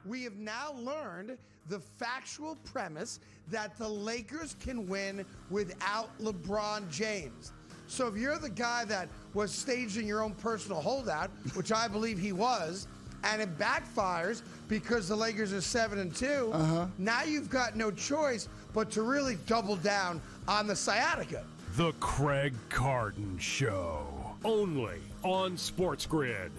we have now learned the factual premise that the Lakers can win without LeBron James. So if you're the guy that was staging your own personal holdout, which I believe he was, and it backfires because the Lakers are 7-2, now you've got no choice but to really double down on the sciatica. The Craig Carton Show, only on SportsGrid.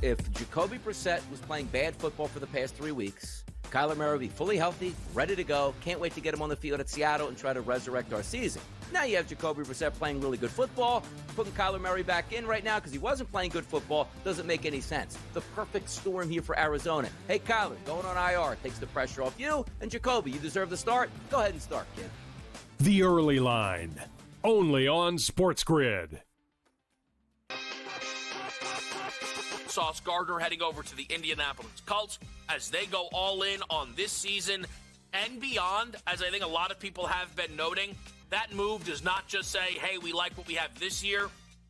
If Jacoby Brissett was playing bad football for the past 3 weeks, Kyler Murray will be fully healthy, ready to go. Can't wait to get him on the field at Seattle and try to resurrect our season. Now you have Jacoby Brissett playing really good football. Putting Kyler Murray back in right now because he wasn't playing good football doesn't make any sense. The perfect storm here for Arizona. Hey, Kyler, going on IR takes the pressure off you. And Jacoby, you deserve the start. Go ahead and start, kid. The Early Line, only on SportsGrid. Sauce Gardner heading over to the Indianapolis Colts as they go all in on this season and beyond. As I think a lot of people have been noting, that move does not just say, hey, we like what we have this year.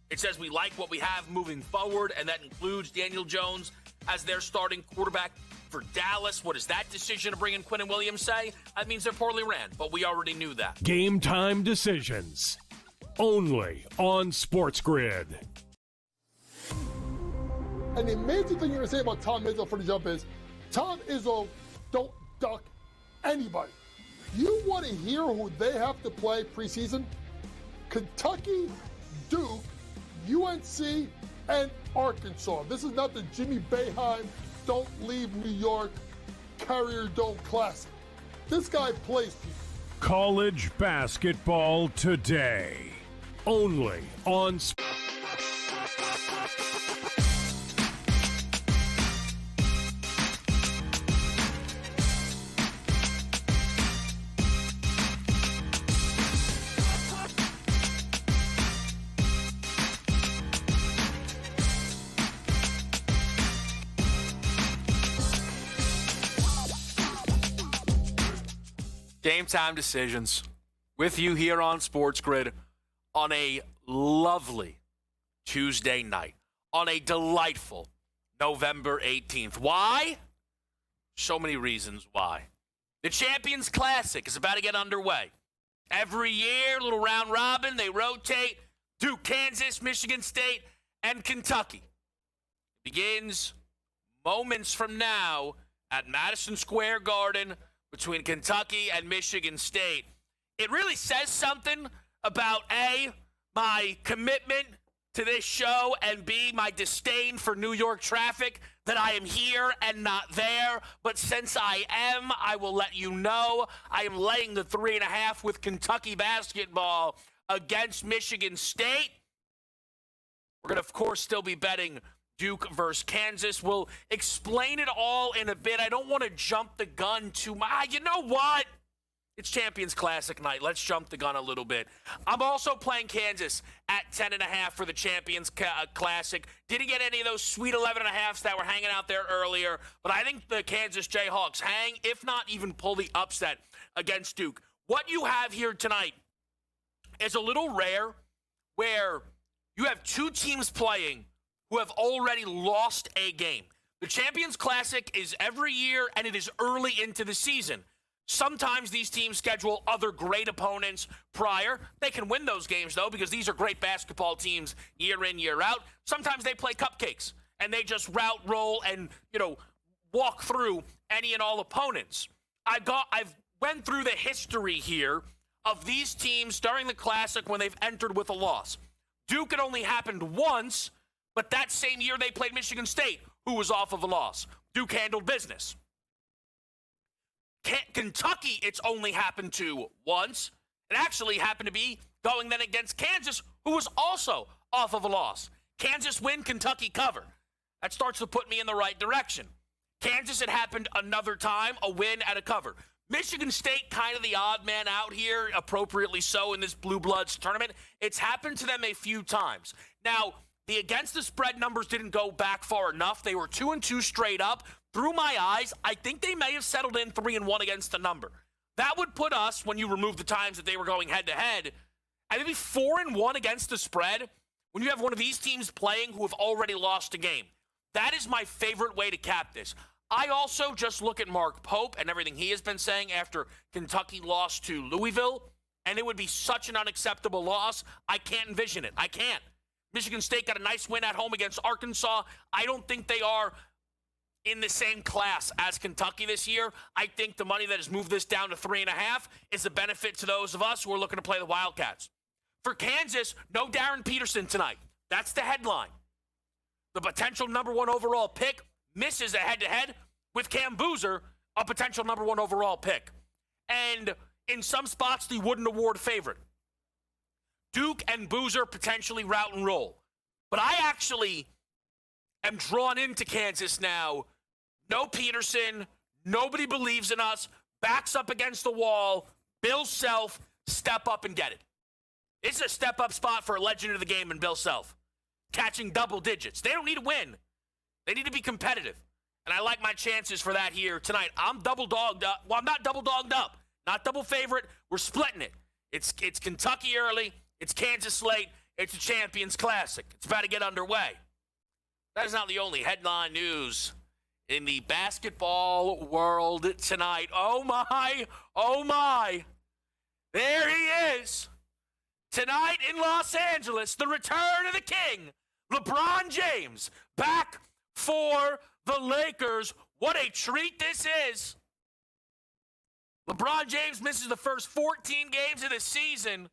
It says we like what we have moving forward, and that includes Daniel Jones as their starting quarterback for Dallas. What does that decision to bring in Quinnen Williams say? That means they're poorly ran, but we already knew that. Game time decisions, only on SportsGrid. And the amazing thing you're going to say about Tom Izzo for the jump is, Tom Izzo don't duck anybody. You want to hear who they have to play preseason? Kentucky, Duke, UNC, and Arkansas. This is not the Jimmy Boeheim Don't Leave New York Carrier Dome Classic. This guy plays people. College basketball today, only on Game time decisions with you here on SportsGrid on a lovely Tuesday night, on a delightful November 18th. Why? So many reasons why. The Champions Classic is about to get underway. Every year, little round robin, they rotate. Duke, Kansas, Michigan State, and Kentucky. It begins moments from now at Madison Square Garden between Kentucky and Michigan State. It really says something about, A, my commitment to this show, and B, my disdain for New York traffic, that I am here and not there. But since I am, I will let you know I am laying the 3.5 with Kentucky basketball against Michigan State. We're going to, of course, still be betting Duke versus Kansas. We'll explain it all in a bit. I don't want to jump the gun too much. You know what? It's Champions Classic night. Let's jump the gun a little bit. I'm also playing Kansas at 10.5 for the Champions Classic. Didn't get any of those sweet 11.5s that were hanging out there earlier, but I think the Kansas Jayhawks hang, if not even pull the upset against Duke. What you have here tonight is a little rare, where you have two teams playing who have already lost a game. The Champions Classic is every year, and it is early into the season. Sometimes these teams schedule other great opponents prior. They can win those games, though, because these are great basketball teams year in, year out. Sometimes they play cupcakes, and they just route, roll, and, walk through any and all opponents. I've went through the history here of these teams during the Classic when they've entered with a loss. Duke, it only happened once, but that same year they played Michigan State, who was off of a loss. Duke handled business. Kentucky, it's only happened to once. It actually happened to be going then against Kansas, who was also off of a loss. Kansas win, Kentucky cover. That starts to put me in the right direction. Kansas, it happened another time, a win and a cover. Michigan State, kind of the odd man out here, appropriately so in this Blue Bloods tournament. It's happened to them a few times. Now, the against the spread numbers didn't go back far enough. They were 2-2 straight up. Through my eyes, I think they may have settled in 3-1 against the number. That would put us, when you remove the times that they were going head-to-head, at maybe 4-1 against the spread when you have one of these teams playing who have already lost a game. That is my favorite way to cap this. I also just look at Mark Pope and everything he has been saying after Kentucky lost to Louisville, and it would be such an unacceptable loss. I can't envision it. I can't. Michigan State got a nice win at home against Arkansas. I don't think they are in the same class as Kentucky this year. I think the money that has moved this down to 3.5 is a benefit to those of us who are looking to play the Wildcats. For Kansas, no Darren Peterson tonight. That's the headline. The potential number 1 overall pick misses a head-to-head with Cam Boozer, a potential number 1 overall pick. And in some spots, the Wooden Award favorite. Duke and Boozer potentially route and roll. But I actually am drawn into Kansas now. No Peterson. Nobody believes in us. Backs up against the wall. Bill Self, step up and get it. This is a step-up spot for a legend of the game in Bill Self. Catching double digits. They don't need to win. They need to be competitive. And I like my chances for that here tonight. I'm double dogged up. Well, I'm not double dogged up. Not double favorite. We're splitting it. It's Kentucky early. It's Kansas late. It's a Champions Classic. It's about to get underway. That is not the only headline news in the basketball world tonight. Oh, my. Oh, my. There he is. Tonight in Los Angeles, the return of the king, LeBron James, back for the Lakers. What a treat this is. LeBron James misses the first 14 games of the season.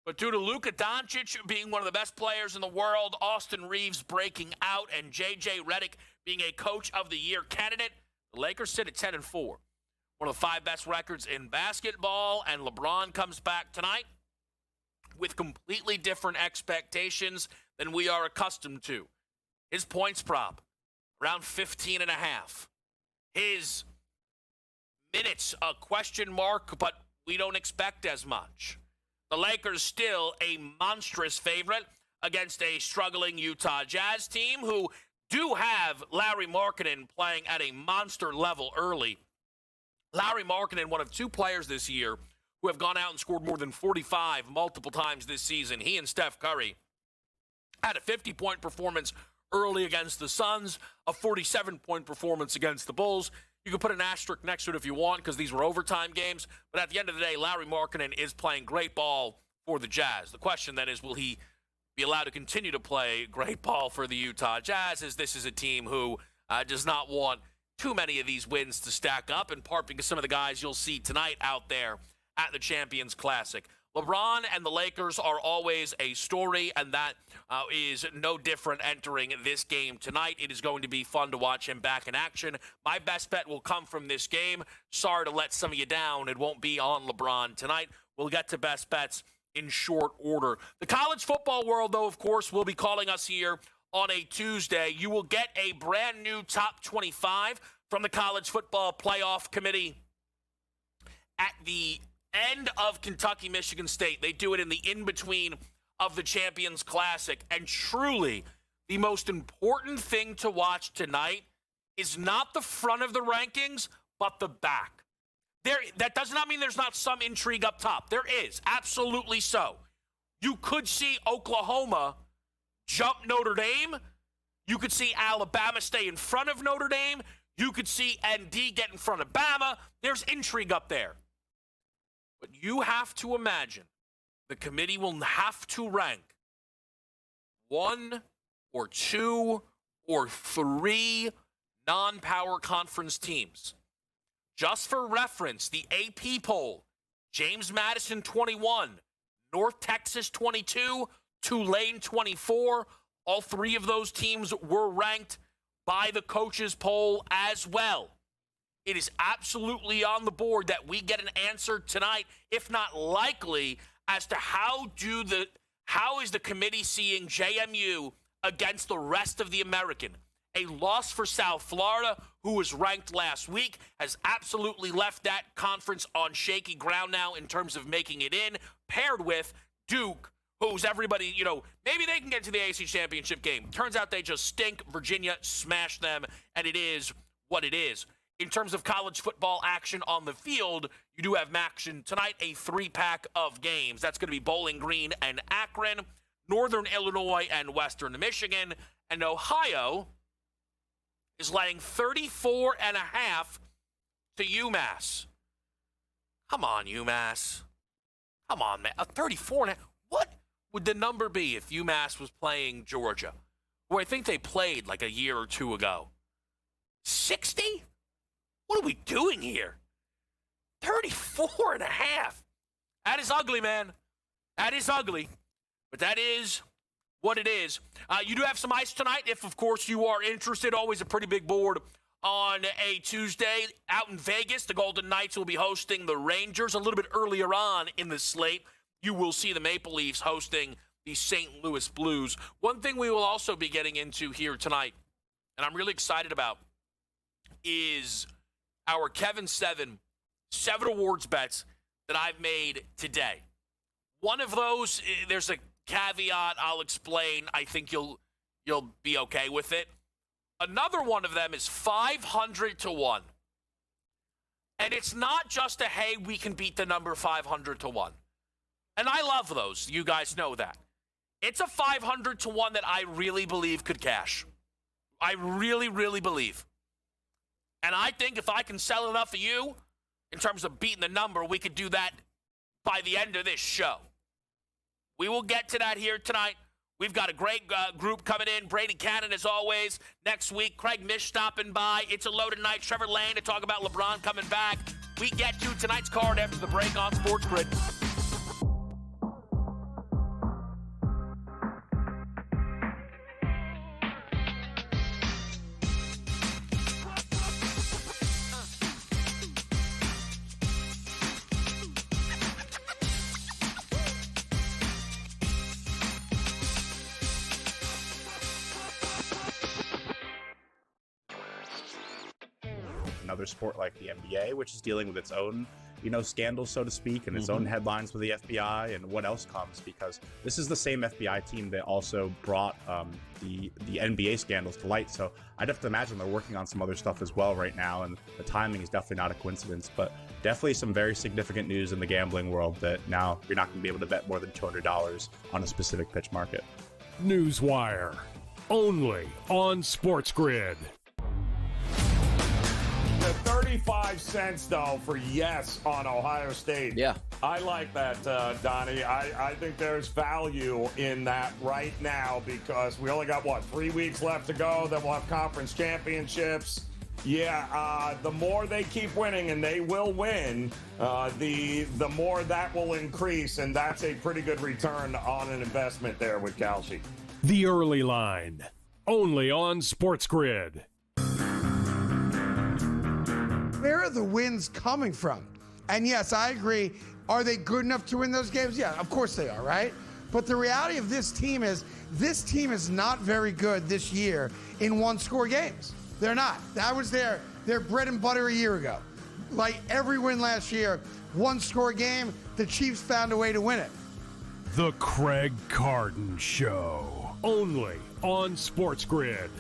But due to Luka Doncic being one of the best players in the world, Austin Reeves breaking out, and J.J. Redick being a Coach of the Year candidate, the Lakers sit at 10-4. One of the 5 best records in basketball, and LeBron comes back tonight with completely different expectations than we are accustomed to. His points prop, around 15.5. His minutes, a question mark, but we don't expect as much. The Lakers still a monstrous favorite against a struggling Utah Jazz team who do have Larry Markkanen playing at a monster level early. Larry Markkanen, one of 2 players this year who have gone out and scored more than 45 multiple times this season. He and Steph Curry had a 50-point performance early against the Suns, a 47-point performance against the Bulls. You can put an asterisk next to it if you want because these were overtime games. But at the end of the day, Larry Markkanen is playing great ball for the Jazz. The question then is, will he be allowed to continue to play great ball for the Utah Jazz, as this is a team who does not want too many of these wins to stack up, in part because some of the guys you'll see tonight out there at the Champions Classic. LeBron and the Lakers are always a story, and that is no different entering this game tonight. It is going to be fun to watch him back in action. My best bet will come from this game. Sorry to let some of you down. It won't be on LeBron tonight. We'll get to best bets in short order. The college football world, though, of course, will be calling us here on a Tuesday. You will get a brand new top 25 from the College Football Playoff Committee at the end of Kentucky, Michigan State. They do it in the in-between of the Champions Classic. And truly, the most important thing to watch tonight is not the front of the rankings, but the back. That does not mean there's not some intrigue up top. There is, absolutely so. You could see Oklahoma jump Notre Dame. You could see Alabama stay in front of Notre Dame. You could see ND get in front of Bama. There's intrigue up there. But you have to imagine the committee will have to rank 1 or 2 or 3 non-power conference teams. Just for reference, the AP poll, James Madison 21, North Texas 22, Tulane 24. All 3 of those teams were ranked by the coaches poll as well. It is absolutely on the board that we get an answer tonight, if not likely, as to how is the committee seeing JMU against the rest of the American. A loss for South Florida, who was ranked last week, has absolutely left that conference on shaky ground now in terms of making it in, paired with Duke, who's everybody, maybe they can get to the AAC championship game. Turns out they just stink. Virginia smashed them, and it is what it is. In terms of college football action on the field, you do have action tonight, a 3-pack of games. That's going to be Bowling Green and Akron, Northern Illinois and Western Michigan, and Ohio is laying 34.5 to UMass. Come on, UMass. Come on, man. 34.5. What would the number be if UMass was playing Georgia, who I think they played like a year or two ago? 60? What are we doing here? 34.5. That is ugly, man. That is ugly. But that is what it is. You do have some ice tonight, if, of course, you are interested. Always a pretty big board on a Tuesday. Out in Vegas, the Golden Knights will be hosting the Rangers. A little bit earlier on in the slate, you will see the Maple Leafs hosting the St. Louis Blues. One thing we will also be getting into here tonight, and I'm really excited about, is our Kevin 7 awards bets that I've made today. One of those, there's a caveat I'll explain. I think you'll be okay with it. Another one of them is 500 to 1. And it's not just a, hey, we can beat the number 500 to 1. And I love those. You guys know that. It's a 500 to 1 that I really believe could cash. I really, really believe. And I think if I can sell enough of you, in terms of beating the number, we could do that by the end of this show. We will get to that here tonight. We've got a great group coming in. Brady Cannon, as always. Next week, Craig Mish stopping by. It's a loaded night. Trevor Lane to talk about LeBron coming back. We get to tonight's card after the break on SportsGrid. Another sport like the NBA, which is dealing with its own, scandals, so to speak, and its own headlines with the FBI and what else comes, because this is the same FBI team that also brought the NBA scandals to light. So I'd have to imagine they're working on some other stuff as well right now, and the timing is definitely not a coincidence, but definitely some very significant news in the gambling world that now you're not going to be able to bet more than $200 on a specific pitch market. Newswire, only on SportsGrid. The 35 cents, though, for yes on Ohio State. Yeah. I like that, Donnie. I think there's value in that right now because we only got, 3 weeks left to go. Then we'll have conference championships. Yeah, the more they keep winning, and they will win, the more that will increase, and that's a pretty good return on an investment there with Kalshi. The Early Line, only on SportsGrid. Where are the wins coming from? And yes, I agree. Are they good enough to win those games? Yeah, of course they are, right? But the reality of this team is not very good this year in one-score games. They're not. That was their bread and butter a year ago. Like every win last year, one-score game, the Chiefs found a way to win it. The Craig Carton Show, only on SportsGrid.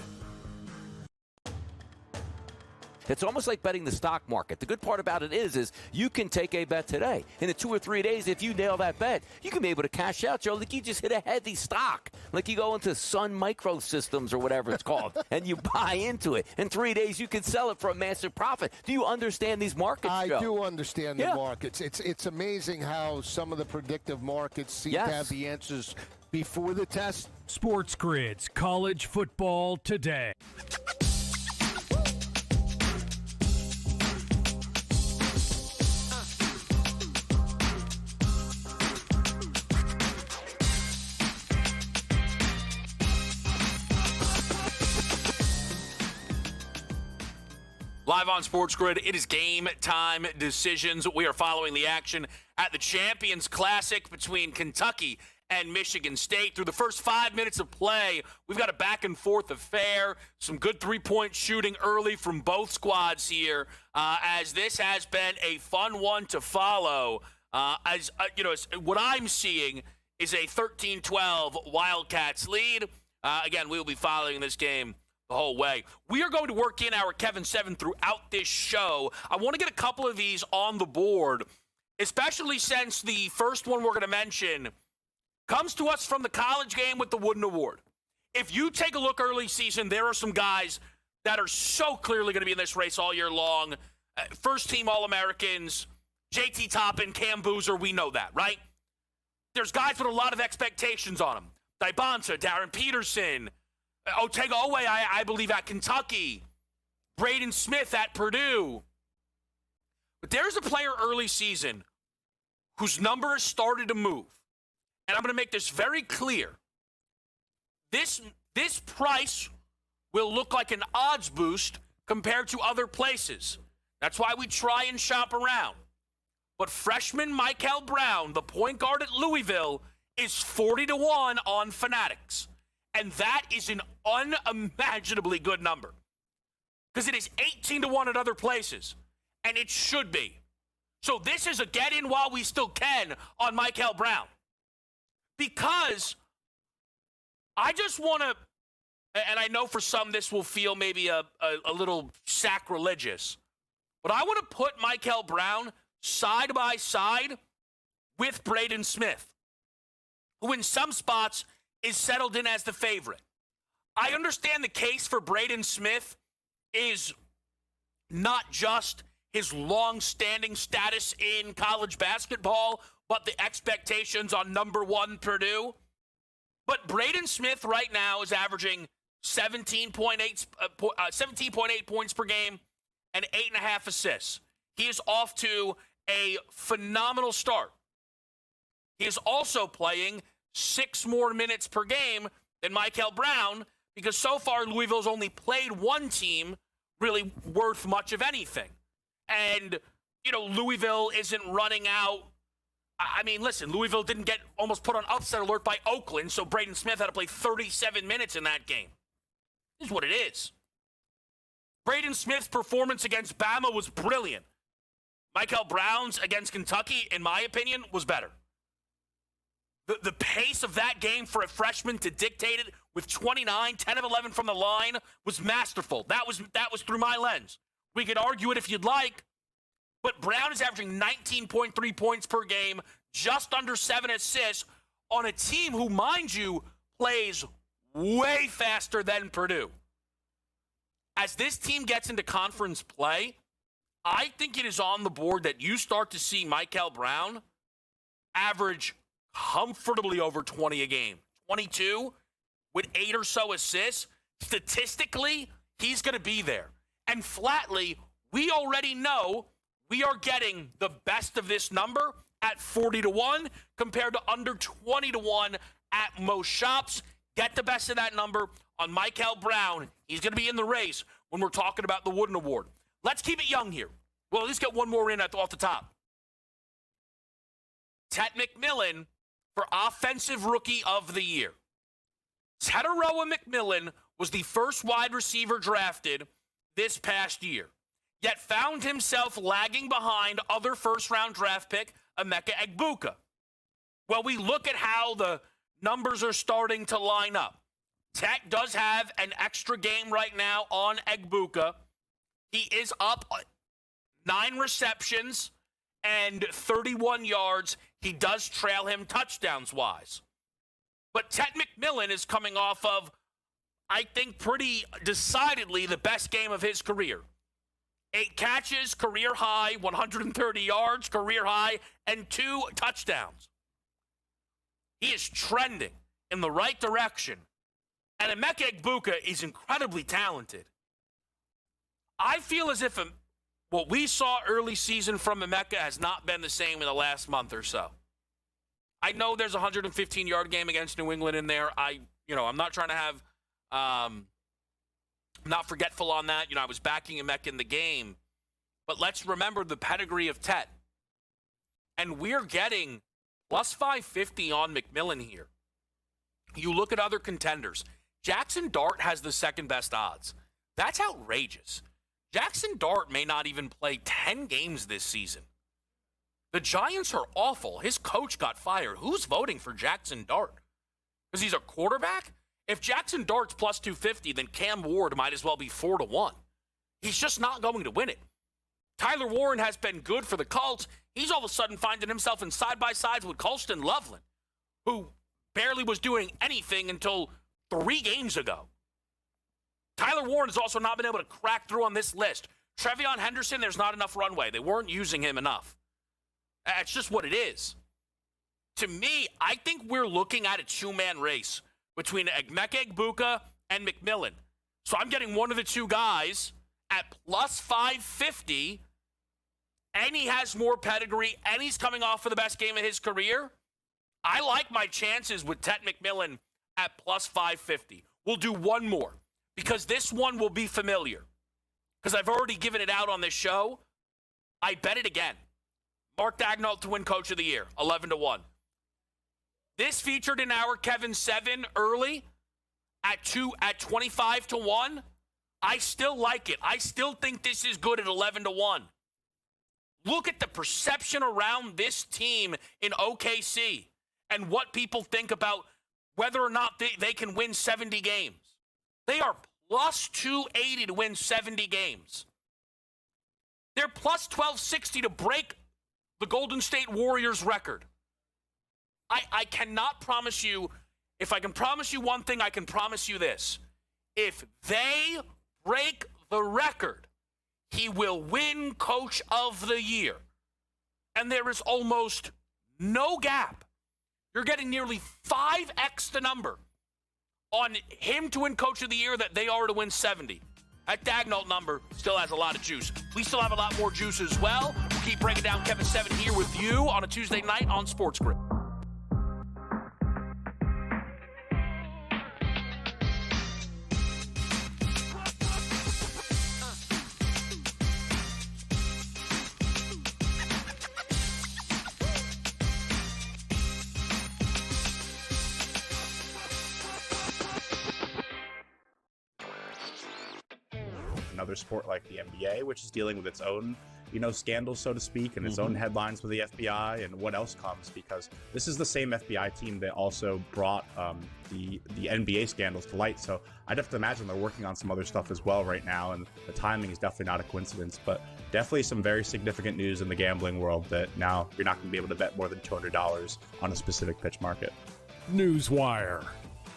It's almost like betting the stock market. The good part about it is you can take a bet today. In 2 or 3 days, if you nail that bet, you can be able to cash out, Joe. Like you just hit a heavy stock. Like you go into Sun Microsystems or whatever it's called, and you buy into it. In 3 days, you can sell it for a massive profit. Do you understand these markets, Joe? I do understand the markets. It's amazing how some of the predictive markets seem to have the answers before the test. SportsGrid's College Football Today. Live on SportsGrid, it is game time decisions. We are following the action at the Champions Classic between Kentucky and Michigan State. Through the first 5 minutes of play, we've got a back-and-forth affair. Some good three-point shooting early from both squads here, as this has been a fun one to follow. What I'm seeing is a 13-12 Wildcats lead. Again, we will be following this game the whole way. We are going to work in our Kevin 7 throughout this show. I want to get a couple of these on the board, especially since the first one we're going to mention comes to us from the college game with the Wooden Award. If you take a look early season, there are some guys that are so clearly going to be in this race all year long. First-team All-Americans, JT Toppin, Cam Boozer, we know that, right? There's guys with a lot of expectations on them. Dybonta, Darren Peterson, Otega Owe, I believe, at Kentucky, Braden Smith at Purdue. But there's a player early season whose number has started to move. And I'm going to make this very clear. This price will look like an odds boost compared to other places. That's why we try and shop around. But freshman Michael Brown, the point guard at Louisville, is 40-1 on Fanatics. And that is an unimaginably good number. Because it is 18-1 at other places. And it should be. So this is a get in while we still can on Michael Brown. Because I just want to, and I know for some this will feel maybe a little sacrilegious, but I want to put Michael Brown side by side with Braden Smith, who in some spots is settled in as the favorite. I understand the case for Braden Smith is not just his long-standing status in college basketball, but the expectations on number one Purdue. But Braden Smith right now is averaging 17.8 points per game and 8.5 assists. He is off to a phenomenal start. He is also playing 6 more minutes per game than Michael Brown because so far Louisville's only played one team really worth much of anything. And, Louisville isn't running out. I mean, listen, Louisville didn't get almost put on upset alert by Oakland, so Braden Smith had to play 37 minutes in that game. This is what it is. Braden Smith's performance against Bama was brilliant. Michael Brown's against Kentucky, in my opinion, was better. The pace of that game for a freshman to dictate it with 29, 10 of 11 from the line was masterful. That was through my lens. We could argue it if you'd like, but Brown is averaging 19.3 points per game, just under 7 assists on a team who, mind you, plays way faster than Purdue. As this team gets into conference play, I think it is on the board that you start to see Michael Brown average comfortably over 20 a game. 22 with 8 or so assists. Statistically, he's going to be there. And flatly, we already know we are getting the best of this number at 40-1 compared to under 20-1 at most shops. Get the best of that number on Michael Brown. He's going to be in the race when we're talking about the Wooden Award. Let's keep it young here. We'll at least get one more in off the top. Tet McMillan for Offensive Rookie of the Year. Tetaroa McMillan was the first wide receiver drafted this past year, yet found himself lagging behind other first-round draft pick Emeka Egbuka. Well, we look at how the numbers are starting to line up. Tet does have an extra game right now on Egbuka. He is up 9 receptions and 31 yards. He does trail him touchdowns-wise. But Tet McMillan is coming off of, I think, pretty decidedly the best game of his career. 8 catches, career high, 130 yards, career high, and 2 touchdowns. He is trending in the right direction. And Emeka Egbuka is incredibly talented. I feel as if what we saw early season from Emeka has not been the same in the last month or so. I know there's a 115-yard game against New England in there. I'm not trying to have not forgetful on that. I was backing Emeka in the game. But let's remember the pedigree of Tet. And we're getting plus 550 on McMillan here. You look at other contenders. Jackson Dart has the second best odds. That's outrageous. Jackson Dart may not even play 10 games this season. The Giants are awful. His coach got fired. Who's voting for Jackson Dart? Because he's a quarterback? If Jackson Dart's plus 250, then Cam Ward might as well be 4-1. He's just not going to win it. Tyler Warren has been good for the Colts. He's all of a sudden finding himself in side-by-sides with Colston Loveland, who barely was doing anything until 3 games ago. Tyler Warren has also not been able to crack through on this list. Trevion Henderson, there's not enough runway. They weren't using him enough. That's just what it is. To me, I think we're looking at a two-man race between Emeka Egbuka and McMillan. So I'm getting one of the two guys at plus 550, and he has more pedigree, and he's coming off of the best game of his career. I like my chances with Tet McMillan at plus 550. We'll do one more, because this one will be familiar. Because I've already given it out on this show. I bet it again. Mark Daigneault to win Coach of the Year, 11-1. This featured in our Kevin 7 early at 25-1. I still like it. I still think this is good at 11-1. Look at the perception around this team in OKC and what people think about whether or not they can win 70 games. They are plus 280 to win 70 games. They're plus 1260 to break the Golden State Warriors record. I cannot promise you, if I can promise you one thing, I can promise you this. If they break the record, he will win Coach of the Year. And there is almost no gap. You're getting nearly 5x the number on him to win Coach of the Year that they are to win 70. That Daigneault number still has a lot of juice. We still have a lot more juice as well. We'll keep breaking down Kevin 7 here with you on a Tuesday night on SportsGrid. Another sport like the NBA, which is dealing with its own, scandals, so to speak, and its own headlines with the FBI and what else comes, because this is the same FBI team that also brought the NBA scandals to light. So I'd have to imagine they're working on some other stuff as well right now, and the timing is definitely not a coincidence, but definitely some very significant news in the gambling world that now you're not going to be able to bet more than $200 on a specific pitch market. Newswire,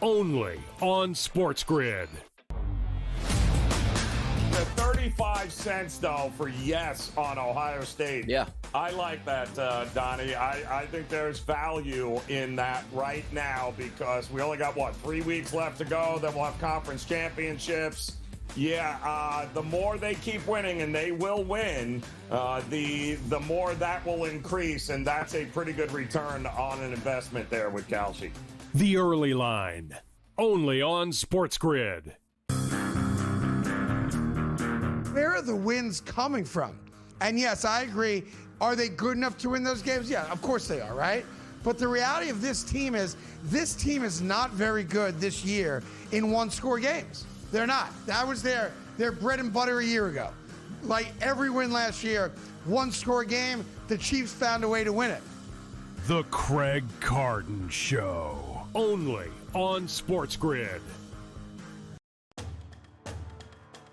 only on SportsGrid. The 35 cents, though, for yes on Ohio State. Yeah. I like that, Donnie. I think there's value in that right now because we only got, 3 weeks left to go. Then we'll have conference championships. Yeah, the more they keep winning, and they will win, the more that will increase, and that's a pretty good return on an investment there with Kalshi. The Early Line, only on SportsGrid. Where are the wins coming from? And yes, I agree. Are they good enough to win those games? Yeah, of course they are, right? But the reality of this team is not very good this year in one-score games. They're not. That was their bread and butter a year ago. Like every win last year, one-score game, the Chiefs found a way to win it. The Craig Carton Show, only on SportsGrid.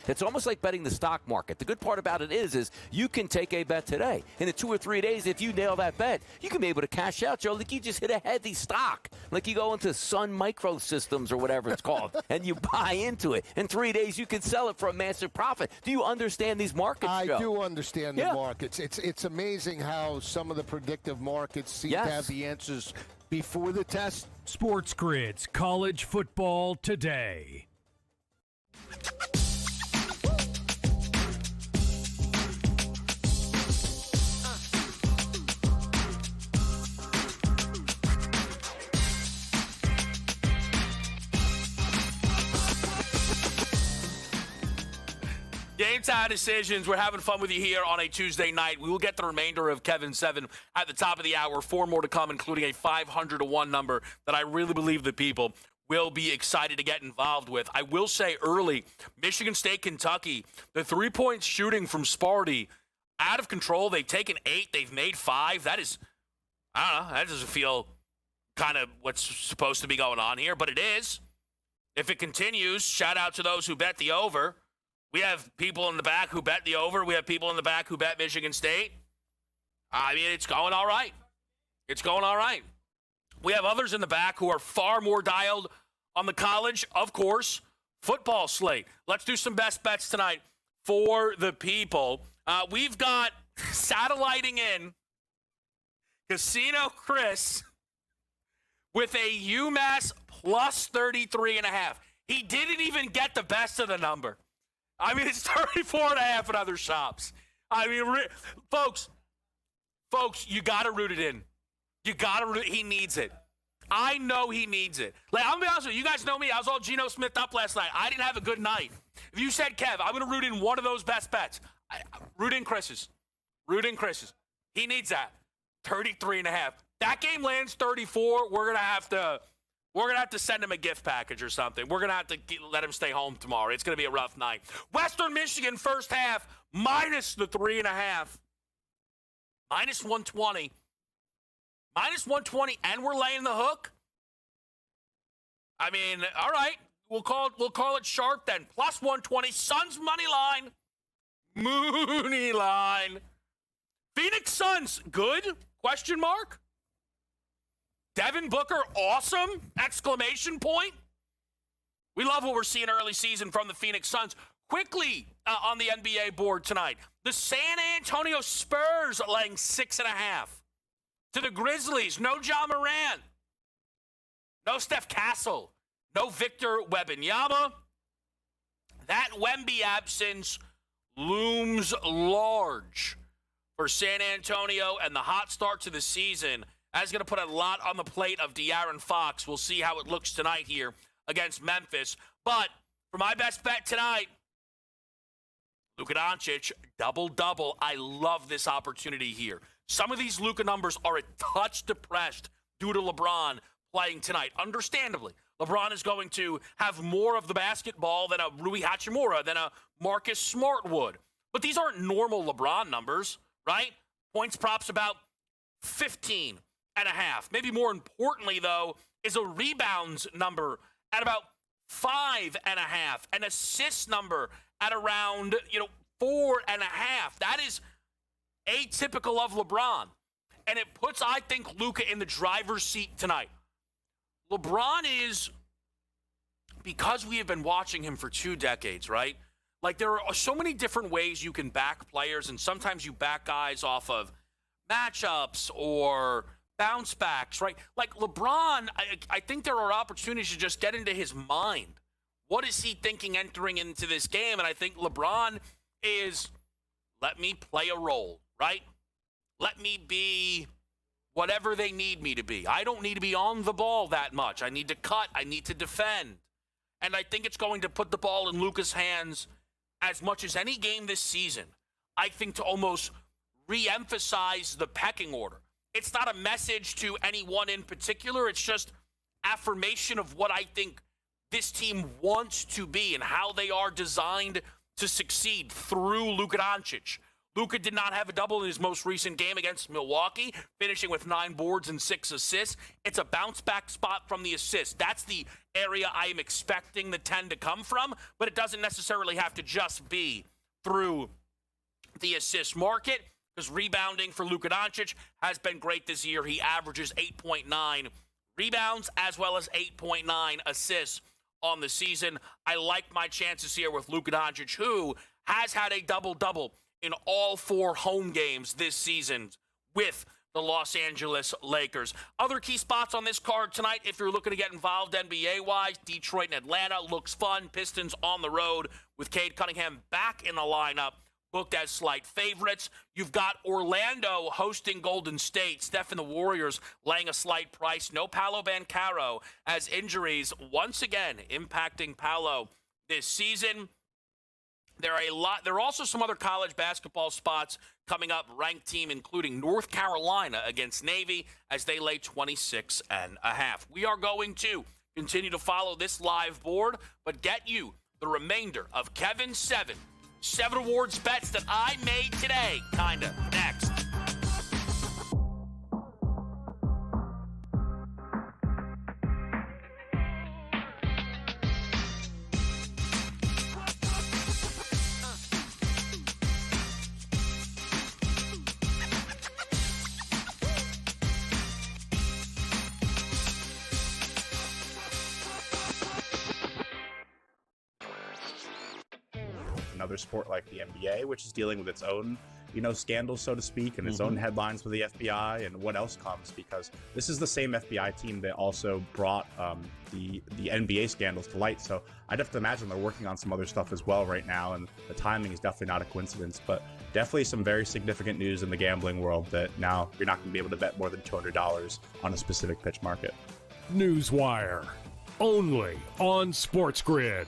It's almost like betting the stock market. The good part about it is you can take a bet today. And in 2 or 3 days, if you nail that bet, you can be able to cash out, Joe. Like you just hit a heavy stock. Like you go into Sun Microsystems or whatever it's called, and you buy into it. In 3 days, you can sell it for a massive profit. Do you understand these markets, Joe? I do understand the markets. It's amazing how some of the predictive markets seem to have the answers before the test. SportsGrid's College Football Today. GameTime decisions. We're having fun with you here on a Tuesday night. We will get the remainder of Kevin 7 at the top of the hour. 4 more to come, including a 500-1 number that I really believe the people will be excited to get involved with. I will say early, Michigan State, Kentucky, the 3-point shooting from Sparty, out of control. They've taken 8. They've made 5. That is, I don't know, that doesn't feel kind of what's supposed to be going on here, but it is. If it continues, shout out to those who bet the over. We have people in the back who bet the over. We have people in the back who bet Michigan State. I mean, it's going all right. It's going all right. We have others in the back who are far more dialed on the college, of course, football slate. Let's do some best bets tonight for the people. We've got satelliting in Casino Chris with a UMass plus 33.5. He didn't even get the best of the number. I mean, it's 34.5 at other shops. I mean, folks, you got to root it in. You got to root it. He needs it. I know he needs it. Like, I'm going to be honest with you. You guys know me. I was all Geno Smith up last night. I didn't have a good night. If you said, Kev, I'm going to root in one of those best bets, root in Chris's. Root in Chris's. He needs that. 33.5. That game lands 34. We're going to have to send him a gift package or something. We're going to have to let him stay home tomorrow. It's going to be a rough night. Western Michigan first half minus the 3.5. Minus 120. Minus 120, and we're laying the hook? I mean, all right. We'll call it sharp then. Plus 120. Suns money line. Mooney line. Phoenix Suns, good? Question mark. Devin Booker, awesome! Exclamation point. We love what we're seeing early season from the Phoenix Suns. Quickly on the NBA board tonight, the San Antonio Spurs laying 6.5. To the Grizzlies, no Ja Morant. No Steph Castle. No Victor Wembanyama. That Wemby absence looms large for San Antonio, and the hot start to the season. That's going to put a lot on the plate of De'Aaron Fox. We'll see how it looks tonight here against Memphis. But for my best bet tonight, Luka Doncic, double-double. I love this opportunity here. Some of these Luka numbers are a touch depressed due to LeBron playing tonight. Understandably, LeBron is going to have more of the basketball than a Rui Hachimura, than a Marcus Smart would. But these aren't normal LeBron numbers, right? Points props about 15.5. Maybe more importantly, though, is a rebounds number at about 5.5. An assist number at around, 4.5. That is atypical of LeBron. And it puts, I think, Luka in the driver's seat tonight. LeBron is, because we have been watching him for 2 decades, right? Like, there are so many different ways you can back players, and sometimes you back guys off of matchups or bounce backs, right? Like LeBron, I think there are opportunities to just get into his mind. What is he thinking entering into this game? And I think LeBron is, let me play a role, right? Let me be whatever they need me to be. I don't need to be on the ball that much. I need to cut. I need to defend. And I think it's going to put the ball in Luka's hands as much as any game this season. I think to almost re-emphasize the pecking order. It's not a message to anyone in particular. It's just affirmation of what I think this team wants to be and how they are designed to succeed through Luka Doncic. Luka did not have a double in his most recent game against Milwaukee, finishing with 9 boards and 6 assists. It's a bounce-back spot from the assists. That's the area I am expecting the 10 to come from, but it doesn't necessarily have to just be through the assist market, because rebounding for Luka Doncic has been great this year. He averages 8.9 rebounds as well as 8.9 assists on the season. I like my chances here with Luka Doncic, who has had a double-double in all 4 home games this season with the Los Angeles Lakers. Other key spots on this card tonight, if you're looking to get involved NBA-wise, Detroit and Atlanta looks fun. Pistons on the road with Cade Cunningham back in the lineup, booked as slight favorites. You've got Orlando hosting Golden State. Steph and the Warriors laying a slight price. No Paolo Banchero, as injuries once again impacting Paolo this season. There are also some other college basketball spots coming up. Ranked team including North Carolina against Navy as they lay 26.5. We are going to continue to follow this live board, but get you the remainder of Kevin's 7 awards bets that I made today, kinda, next. another sport like the NBA, which is dealing with its own, scandals, so to speak, and its own headlines with the FBI and what else comes, because this is the same FBI team that also brought the NBA scandals to light. So I'd have to imagine they're working on some other stuff as well right now, and the timing is definitely not a coincidence, but definitely some very significant news in the gambling world that now you're not going to be able to bet more than $200 on a specific pitch market. Newswire, only on SportsGrid.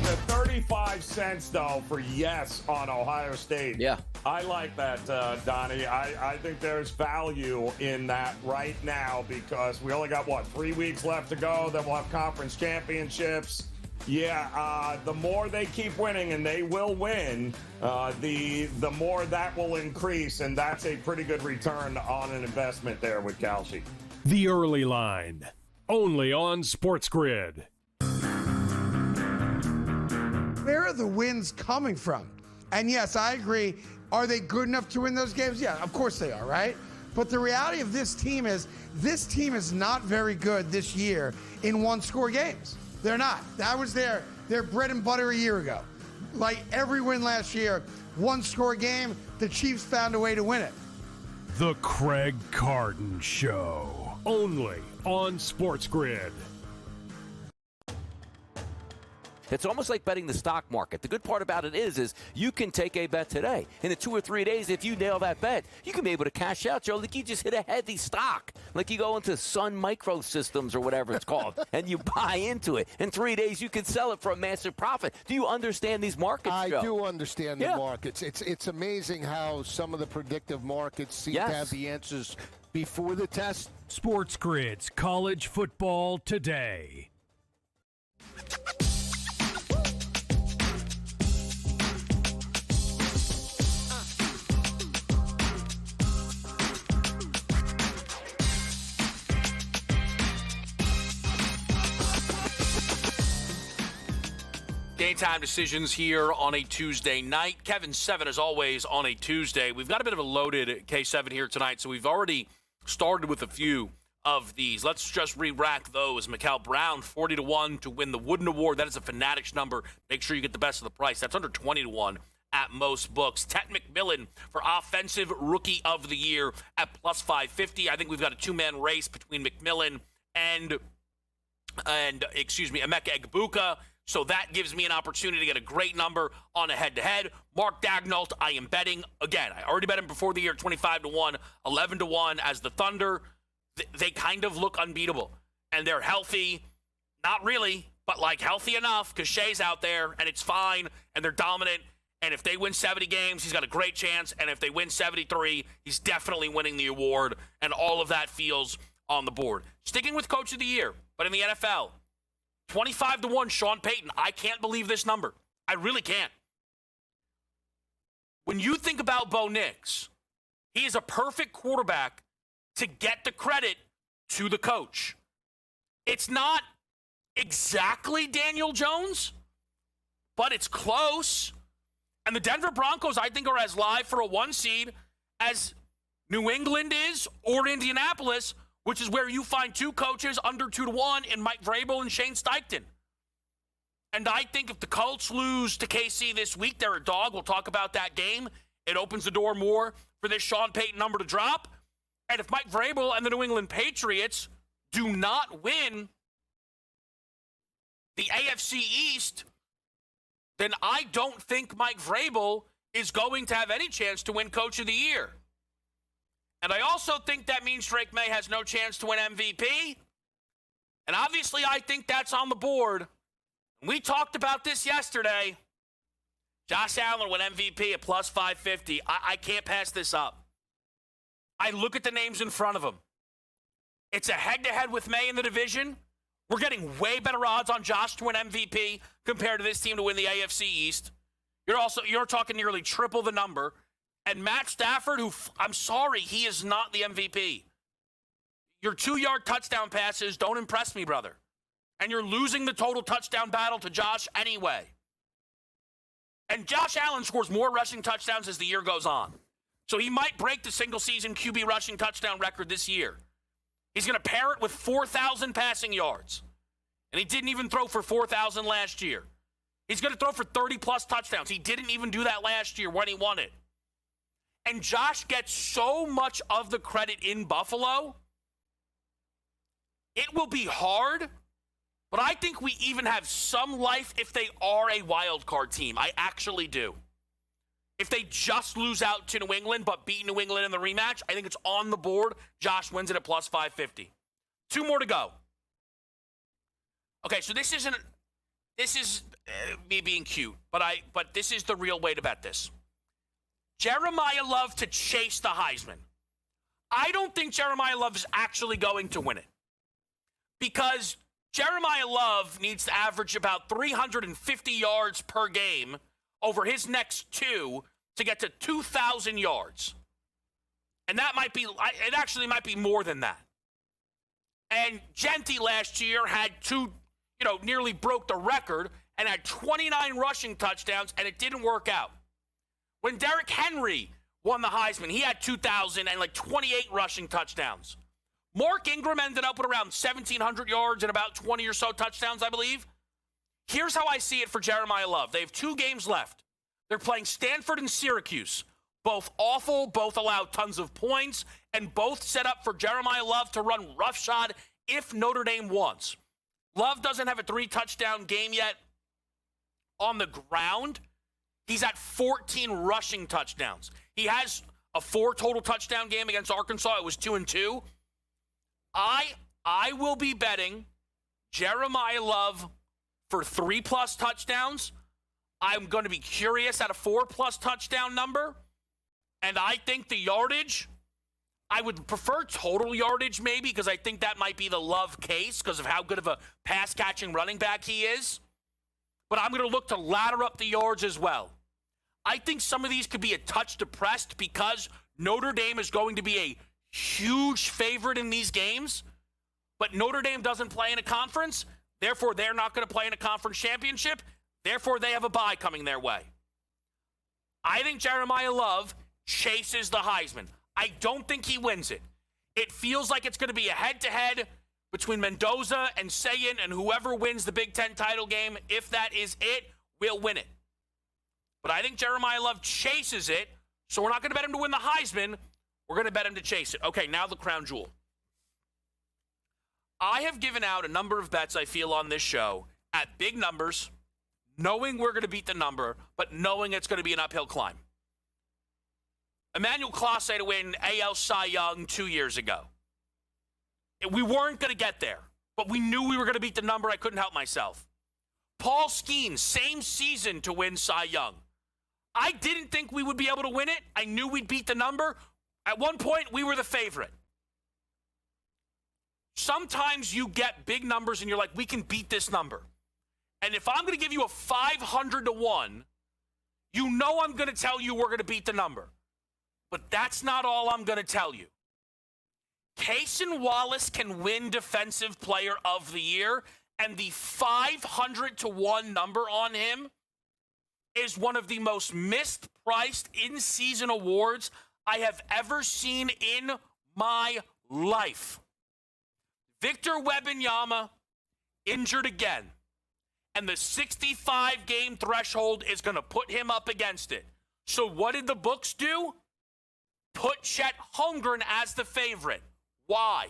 The 35 cents, though, for yes on Ohio State. Yeah. I like that, Donnie. I think there's value in that right now because we only got, 3 weeks left to go. Then we'll have conference championships. Yeah, the more they keep winning, and they will win, the more that will increase, and that's a pretty good return on an investment there with Kalshi. The Early Line, only on SportsGrid. Where are the wins coming from? And yes, I agree. Are they good enough to win those games? Yeah, of course they are, right? But the reality of this team is not very good this year in one-score games. They're not. That was their bread and butter a year ago. Like every win last year, one-score game, the Chiefs found a way to win it. The Craig Carton Show, only on SportsGrid. It's almost like betting the stock market. The good part about it is you can take a bet today. In 2 or 3 days, if you nail that bet, you can be able to cash out, Joe. Like you just hit a heavy stock. Like you go into Sun Microsystems or whatever it's called, and you buy into it. In 3 days, you can sell it for a massive profit. Do you understand these markets, Joe? I do understand the markets. It's amazing how some of the predictive markets seem to have the answers before the test. SportsGrid's College Football Today. GameTime decisions here on a Tuesday night. Kevin 7, as always, on a Tuesday. We've got a bit of a loaded K7 here tonight, so we've already started with a few of these. Let's just re-rack those. Mikal Brown, 40-1 to win the Wooden Award. That is a Fanatics number. Make sure you get the best of the price. That's under 20-1 at most books. Ted McMillan for Offensive Rookie of the Year at plus 550. I think we've got a two-man race between McMillan and Emeka Egbuka. So that gives me an opportunity to get a great number on a head-to-head. Mark Daigneault, I am betting. Again, I already bet him before the year, 25-1, 11-1 as the Thunder. They kind of look unbeatable. And they're healthy. Not really, but like healthy enough because Shea's out there and it's fine and they're dominant. And if they win 70 games, he's got a great chance. And if they win 73, he's definitely winning the award. And all of that feels on the board. Sticking with Coach of the Year, but in the NFL, 25-1, Sean Payton. I can't believe this number. I really can't. When you think about Bo Nix, he is a perfect quarterback to get the credit to the coach. It's not exactly Daniel Jones, but it's close. And the Denver Broncos, I think, are as live for a 1 seed as New England is or Indianapolis, which is where you find two coaches under 2-1 in Mike Vrabel and Shane Steichen. And I think if the Colts lose to KC this week, they're a dog. We'll talk about that game. It opens the door more for this Sean Payton number to drop. And if Mike Vrabel and the New England Patriots do not win the AFC East, then I don't think Mike Vrabel is going to have any chance to win Coach of the Year. And I also think that means Drake May has no chance to win MVP. And obviously, I think that's on the board. We talked about this yesterday. Josh Allen won MVP at plus 550. I can't pass this up. I look at the names in front of him. It's a head-to-head with May in the division. We're getting way better odds on Josh to win MVP compared to this team to win the AFC East. You're talking nearly triple the number. And Matt Stafford, who, I'm sorry, he is not the MVP. Your 2-yard touchdown passes don't impress me, brother. And you're losing the total touchdown battle to Josh anyway. And Josh Allen scores more rushing touchdowns as the year goes on. So he might break the single-season QB rushing touchdown record this year. He's going to pair it with 4,000 passing yards. And he didn't even throw for 4,000 last year. He's going to throw for 30-plus touchdowns. He didn't even do that last year when he won it. And Josh gets so much of the credit in Buffalo. It will be hard, but I think we even have some life if they are a wild card team. I actually do. If they just lose out to New England but beat New England in the rematch, I think it's on the board. Josh wins it at plus 550. 2 more to go. Okay, so this is me being cute, but this is the real way to bet this. Jeremiah Love to chase the Heisman. I don't think Jeremiah Love is actually going to win it because Jeremiah Love needs to average about 350 yards per game over his next 2 to get to 2,000 yards. And that might be, it actually might be more than that. And Genti last year had nearly broke the record and had 29 rushing touchdowns, and it didn't work out. When Derrick Henry won the Heisman, he had 2,028 rushing touchdowns. Mark Ingram ended up with around 1,700 yards and about 20 or so touchdowns, I believe. Here's how I see it for Jeremiah Love. They have 2 games left. They're playing Stanford and Syracuse. Both awful, both allow tons of points, and both set up for Jeremiah Love to run roughshod if Notre Dame wants. Love doesn't have a 3-touchdown game yet on the ground. He's at 14 rushing touchdowns. He has a 4 total touchdown game against Arkansas. It was 2-2. I will be betting Jeremiah Love for 3+ touchdowns. I'm going to be curious at a 4+ touchdown number. And I think the yardage, I would prefer total yardage maybe because I think that might be the Love case because of how good of a pass-catching running back he is. But I'm going to look to ladder up the yards as well. I think some of these could be a touch depressed because Notre Dame is going to be a huge favorite in these games, but Notre Dame doesn't play in a conference. Therefore, they're not going to play in a conference championship. Therefore, they have a bye coming their way. I think Jeremiah Love chases the Heisman. I don't think he wins it. It feels like it's going to be a head-to-head between Mendoza and Sayin, and whoever wins the Big Ten title game, if that is it, will win it. But I think Jeremiah Love chases it, so we're not going to bet him to win the Heisman. We're going to bet him to chase it. Okay, now the crown jewel. I have given out a number of bets I feel on this show at big numbers, knowing we're going to beat the number, but knowing it's going to be an uphill climb. Emmanuel Clase to win AL Cy Young 2 years ago. We weren't going to get there, but we knew we were going to beat the number. I couldn't help myself. Paul Skeens, same season to win Cy Young. I didn't think we would be able to win it. I knew we'd beat the number. At one point, we were the favorite. Sometimes you get big numbers and you're like, we can beat this number. And if I'm going to give you a 500-1, you know I'm going to tell you we're going to beat the number. But that's not all I'm going to tell you. Cason Wallace can win Defensive Player of the Year, and the 500-1 number on him is one of the most mispriced in-season awards I have ever seen in my life. Victor Wembanyama injured again, and the 65-game threshold is going to put him up against it. So what did the books do? Put Chet Holmgren as the favorite. Why?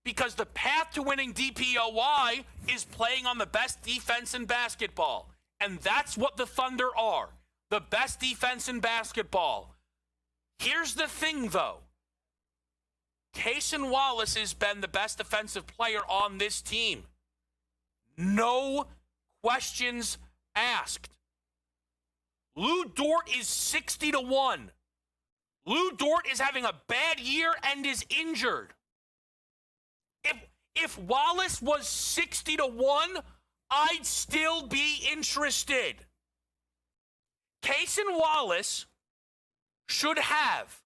Because the path to winning DPOY is playing on the best defense in basketball. And that's what the Thunder are, the best defense in basketball. Here's the thing, though. Cason Wallace has been the best defensive player on this team. No questions asked. Lou Dort is 60-1. Lou Dort is having a bad year and is injured. If Wallace was 60-1, I'd still be interested. Cason Wallace should have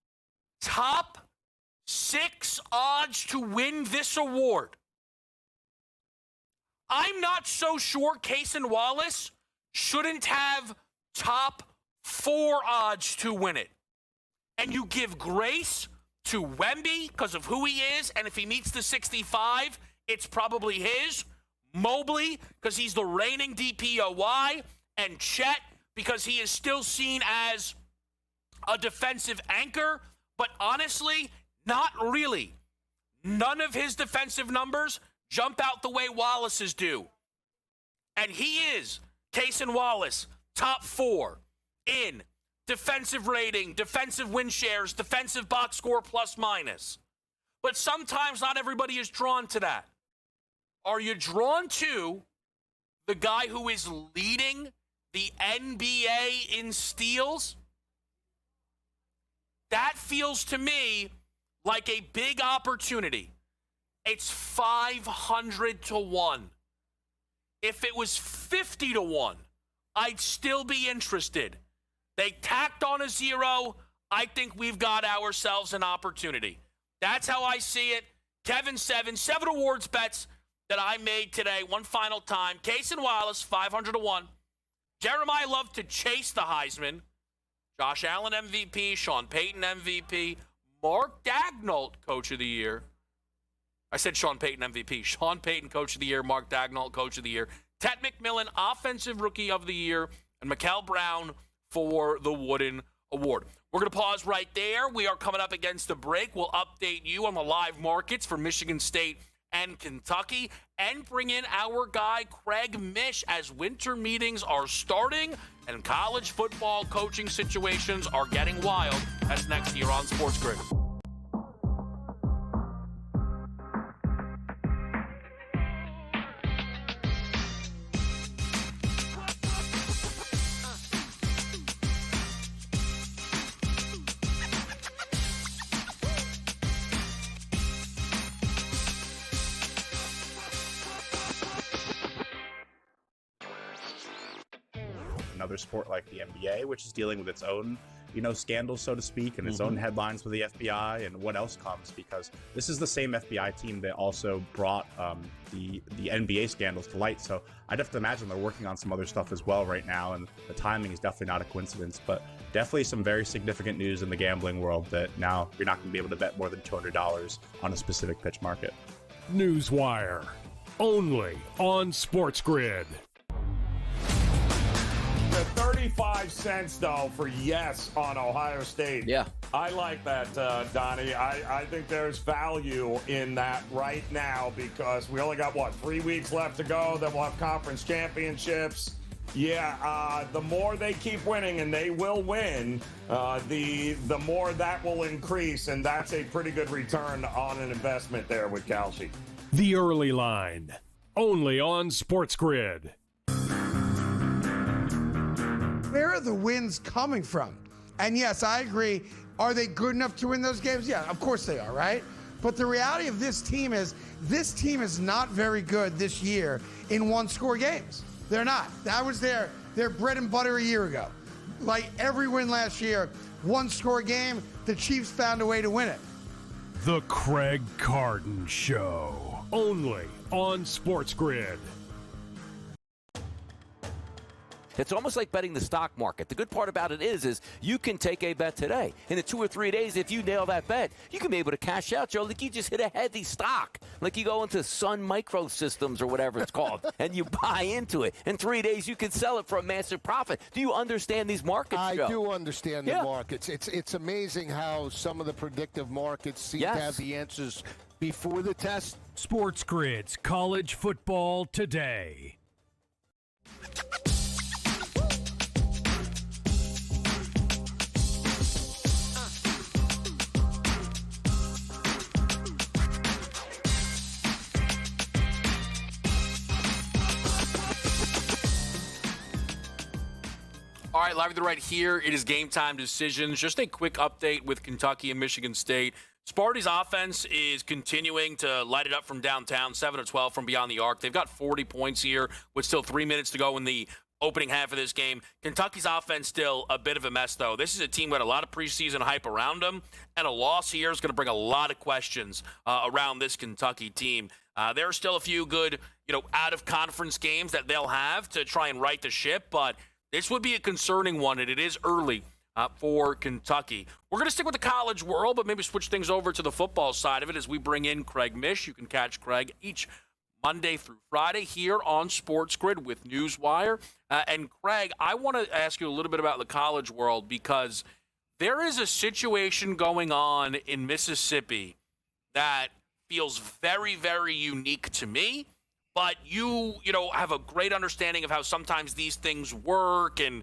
top 6 odds to win this award. I'm not so sure Cason Wallace shouldn't have top 4 odds to win it. And you give grace to Wemby because of who he is, and if he meets the 65, it's probably his. Mobley, because he's the reigning DPOY, and Chet, because he is still seen as a defensive anchor, but honestly, not really. None of his defensive numbers jump out the way Wallace's do. And he is, Cason Wallace, top 4 in defensive rating, defensive win shares, defensive box score plus minus. But sometimes not everybody is drawn to that. Are you drawn to the guy who is leading the NBA in steals? That feels to me like a big opportunity. It's 500 to 1. If it was 50 to 1, I'd still be interested. They tacked on a 0. I think we've got ourselves an opportunity. That's how I see it. Kevin, 7 awards bets that I made today. One final time. Cason Wallace, 500 to 1. Jeremiah Love to chase the Heisman. Josh Allen MVP. Sean Payton MVP. Mark Daigneault Coach of the Year. I said Sean Payton MVP. Sean Payton Coach of the Year. Mark Daigneault Coach of the Year. Ted McMillan Offensive Rookie of the Year. And Mikel Brown for the Wooden Award. We're going to pause right there. We are coming up against the break. We'll update you on the live markets for Michigan State and Kentucky, and bring in our guy Craig Mish as winter meetings are starting and college football coaching situations are getting wild. That's next year on SportsGrid. Another sport like the NBA, which is dealing with its own, scandals, so to speak, and its own headlines with the FBI and what else comes, because this is the same FBI team that also brought the NBA scandals to light. So I'd have to imagine they're working on some other stuff as well right now, and the timing is definitely not a coincidence, but definitely some very significant news in the gambling world that now you're not going to be able to bet more than $200 on a specific pitch market. Newswire, only on SportsGrid. The 35 cents, though, for yes on Ohio State. Yeah. I like that, Donnie. I think there's value in that right now because we only got, 3 weeks left to go. Then we'll have conference championships. Yeah, the more they keep winning, and they will win, the more that will increase, and that's a pretty good return on an investment there with Kalshi. The Early Line, only on SportsGrid. Where are the wins coming from? And yes, I agree. Are they good enough to win those games? Yeah, of course they are, right? But the reality of this team is not very good this year in one-score games. They're not. That was their bread and butter a year ago. Like every win last year, one-score game, the Chiefs found a way to win it. The Craig Carton Show, only on SportsGrid. It's almost like betting the stock market. The good part about it is you can take a bet today. In the 2 or 3 days, if you nail that bet, you can be able to cash out, Joe. Like you just hit a heavy stock. Like you go into Sun Microsystems or whatever it's called, and you buy into it. In 3 days, you can sell it for a massive profit. Do you understand these markets, Joe? I do understand the markets. It's amazing how some of the predictive markets seem to have the answers before the test. SportsGrid's College Football Today. All right, live at the right here. It is game time decisions. Just a quick update with Kentucky and Michigan State. Sparty's offense is continuing to light it up from downtown, 7 of 12 from beyond the arc. They've got 40 points here with still 3 minutes to go in the opening half of this game. Kentucky's offense still a bit of a mess, though. This is a team with a lot of preseason hype around them, and a loss here is going to bring a lot of questions around this Kentucky team. There are still a few good, out-of-conference games that they'll have to try and right the ship, but this would be a concerning one, and it is early for Kentucky. We're going to stick with the college world, but maybe switch things over to the football side of it as we bring in Craig Mish. You can catch Craig each Monday through Friday here on SportsGrid with Newswire. And Craig, I want to ask you a little bit about the college world because there is a situation going on in Mississippi that feels very, very unique to me. But you have a great understanding of how sometimes these things work and,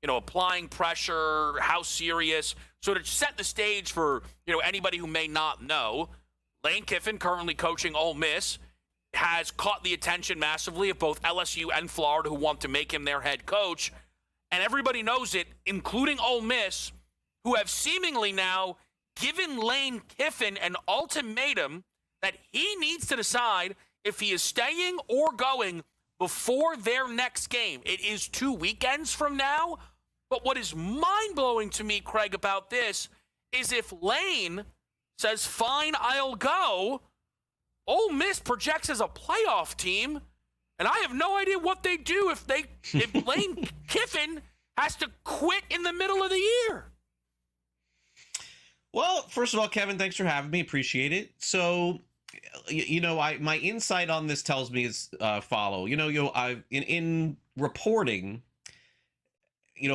applying pressure, how serious. So to set the stage for, anybody who may not know, Lane Kiffin, currently coaching Ole Miss, has caught the attention massively of both LSU and Florida who want to make him their head coach. And everybody knows it, including Ole Miss, who have seemingly now given Lane Kiffin an ultimatum that he needs to decide if he is staying or going before their next game. It is 2 weekends from now. But what is mind-blowing to me, Craig, about this is if Lane says, fine, I'll go, Ole Miss projects as a playoff team, and I have no idea what they do if Lane Kiffin has to quit in the middle of the year. Well, first of all, Kevin, thanks for having me. Appreciate it. So, my insight on this tells me is follow. In reporting,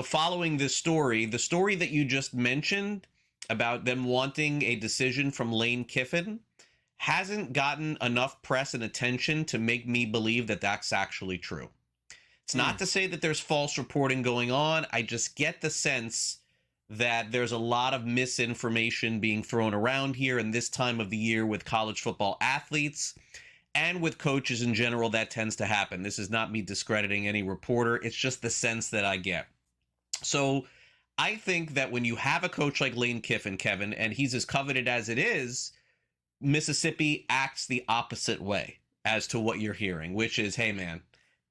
following this story, the story that you just mentioned about them wanting a decision from Lane Kiffin hasn't gotten enough press and attention to make me believe that that's actually true. It's not to say that there's false reporting going on. I just get the sense that there's a lot of misinformation being thrown around here in this time of the year with college football athletes and with coaches in general. That tends to happen. This is not me discrediting any reporter. It's just the sense that I get. So I think that when you have a coach like Lane Kiffin, Kevin, and he's as coveted as it is, Mississippi acts the opposite way as to what you're hearing, which is, hey, man,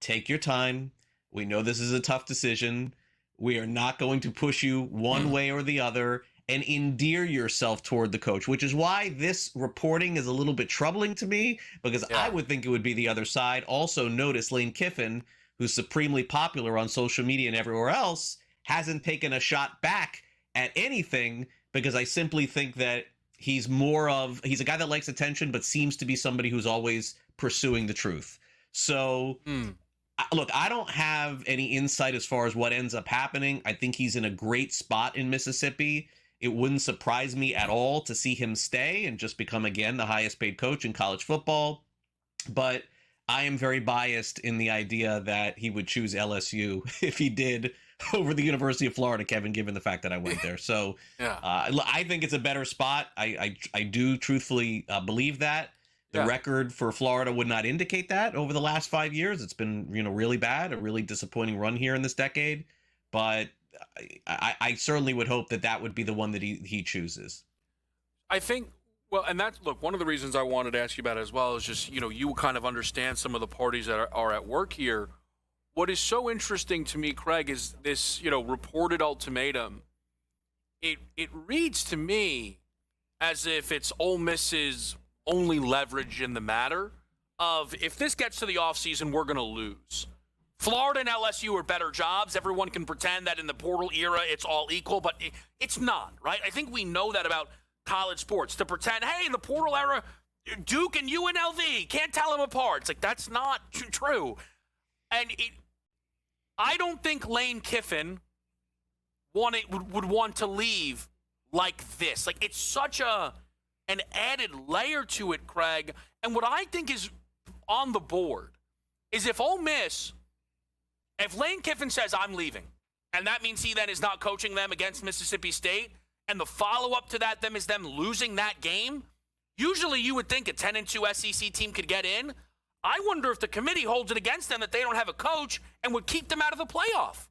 take your time. We know this is a tough decision. We are not going to push you one way or the other, and endear yourself toward the coach, which is why this reporting is a little bit troubling to me, because I would think it would be the other side. Also, notice Lane Kiffin, who's supremely popular on social media and everywhere else, hasn't taken a shot back at anything, because I simply think that he's a guy that likes attention, but seems to be somebody who's always pursuing the truth. So, look, I don't have any insight as far as what ends up happening. I think he's in a great spot in Mississippi. It wouldn't surprise me at all to see him stay and just become, again, the highest paid coach in college football. But I am very biased in the idea that he would choose LSU if he did over the University of Florida, Kevin, given the fact that I went there. So I think it's a better spot. I do truthfully believe that. The record for Florida would not indicate that over the last 5 years. It's been, really bad, a really disappointing run here in this decade. But I certainly would hope that would be the one that he chooses. I think, well, and that's, look, one of the reasons I wanted to ask you about it as well is just, you kind of understand some of the parties that are at work here. What is so interesting to me, Craig, is this, reported ultimatum. It reads to me as if it's Ole Miss's only leverage in the matter of, if this gets to the offseason, we're going to lose. Florida and LSU are better jobs. Everyone can pretend that in the portal era it's all equal, but it's not, right? I think we know that about college sports. To pretend, hey, in the portal era, Duke and UNLV, can't tell them apart. It's like, that's not true. And I don't think Lane Kiffin would want to leave like this. Like, it's such an added layer to it, Craig. And what I think is on the board is if Lane Kiffin says, I'm leaving, and that means he then is not coaching them against Mississippi State, and the follow-up to that is them losing that game, usually you would think a 10-2 SEC team could get in. I wonder if the committee holds it against them that they don't have a coach and would keep them out of the playoff.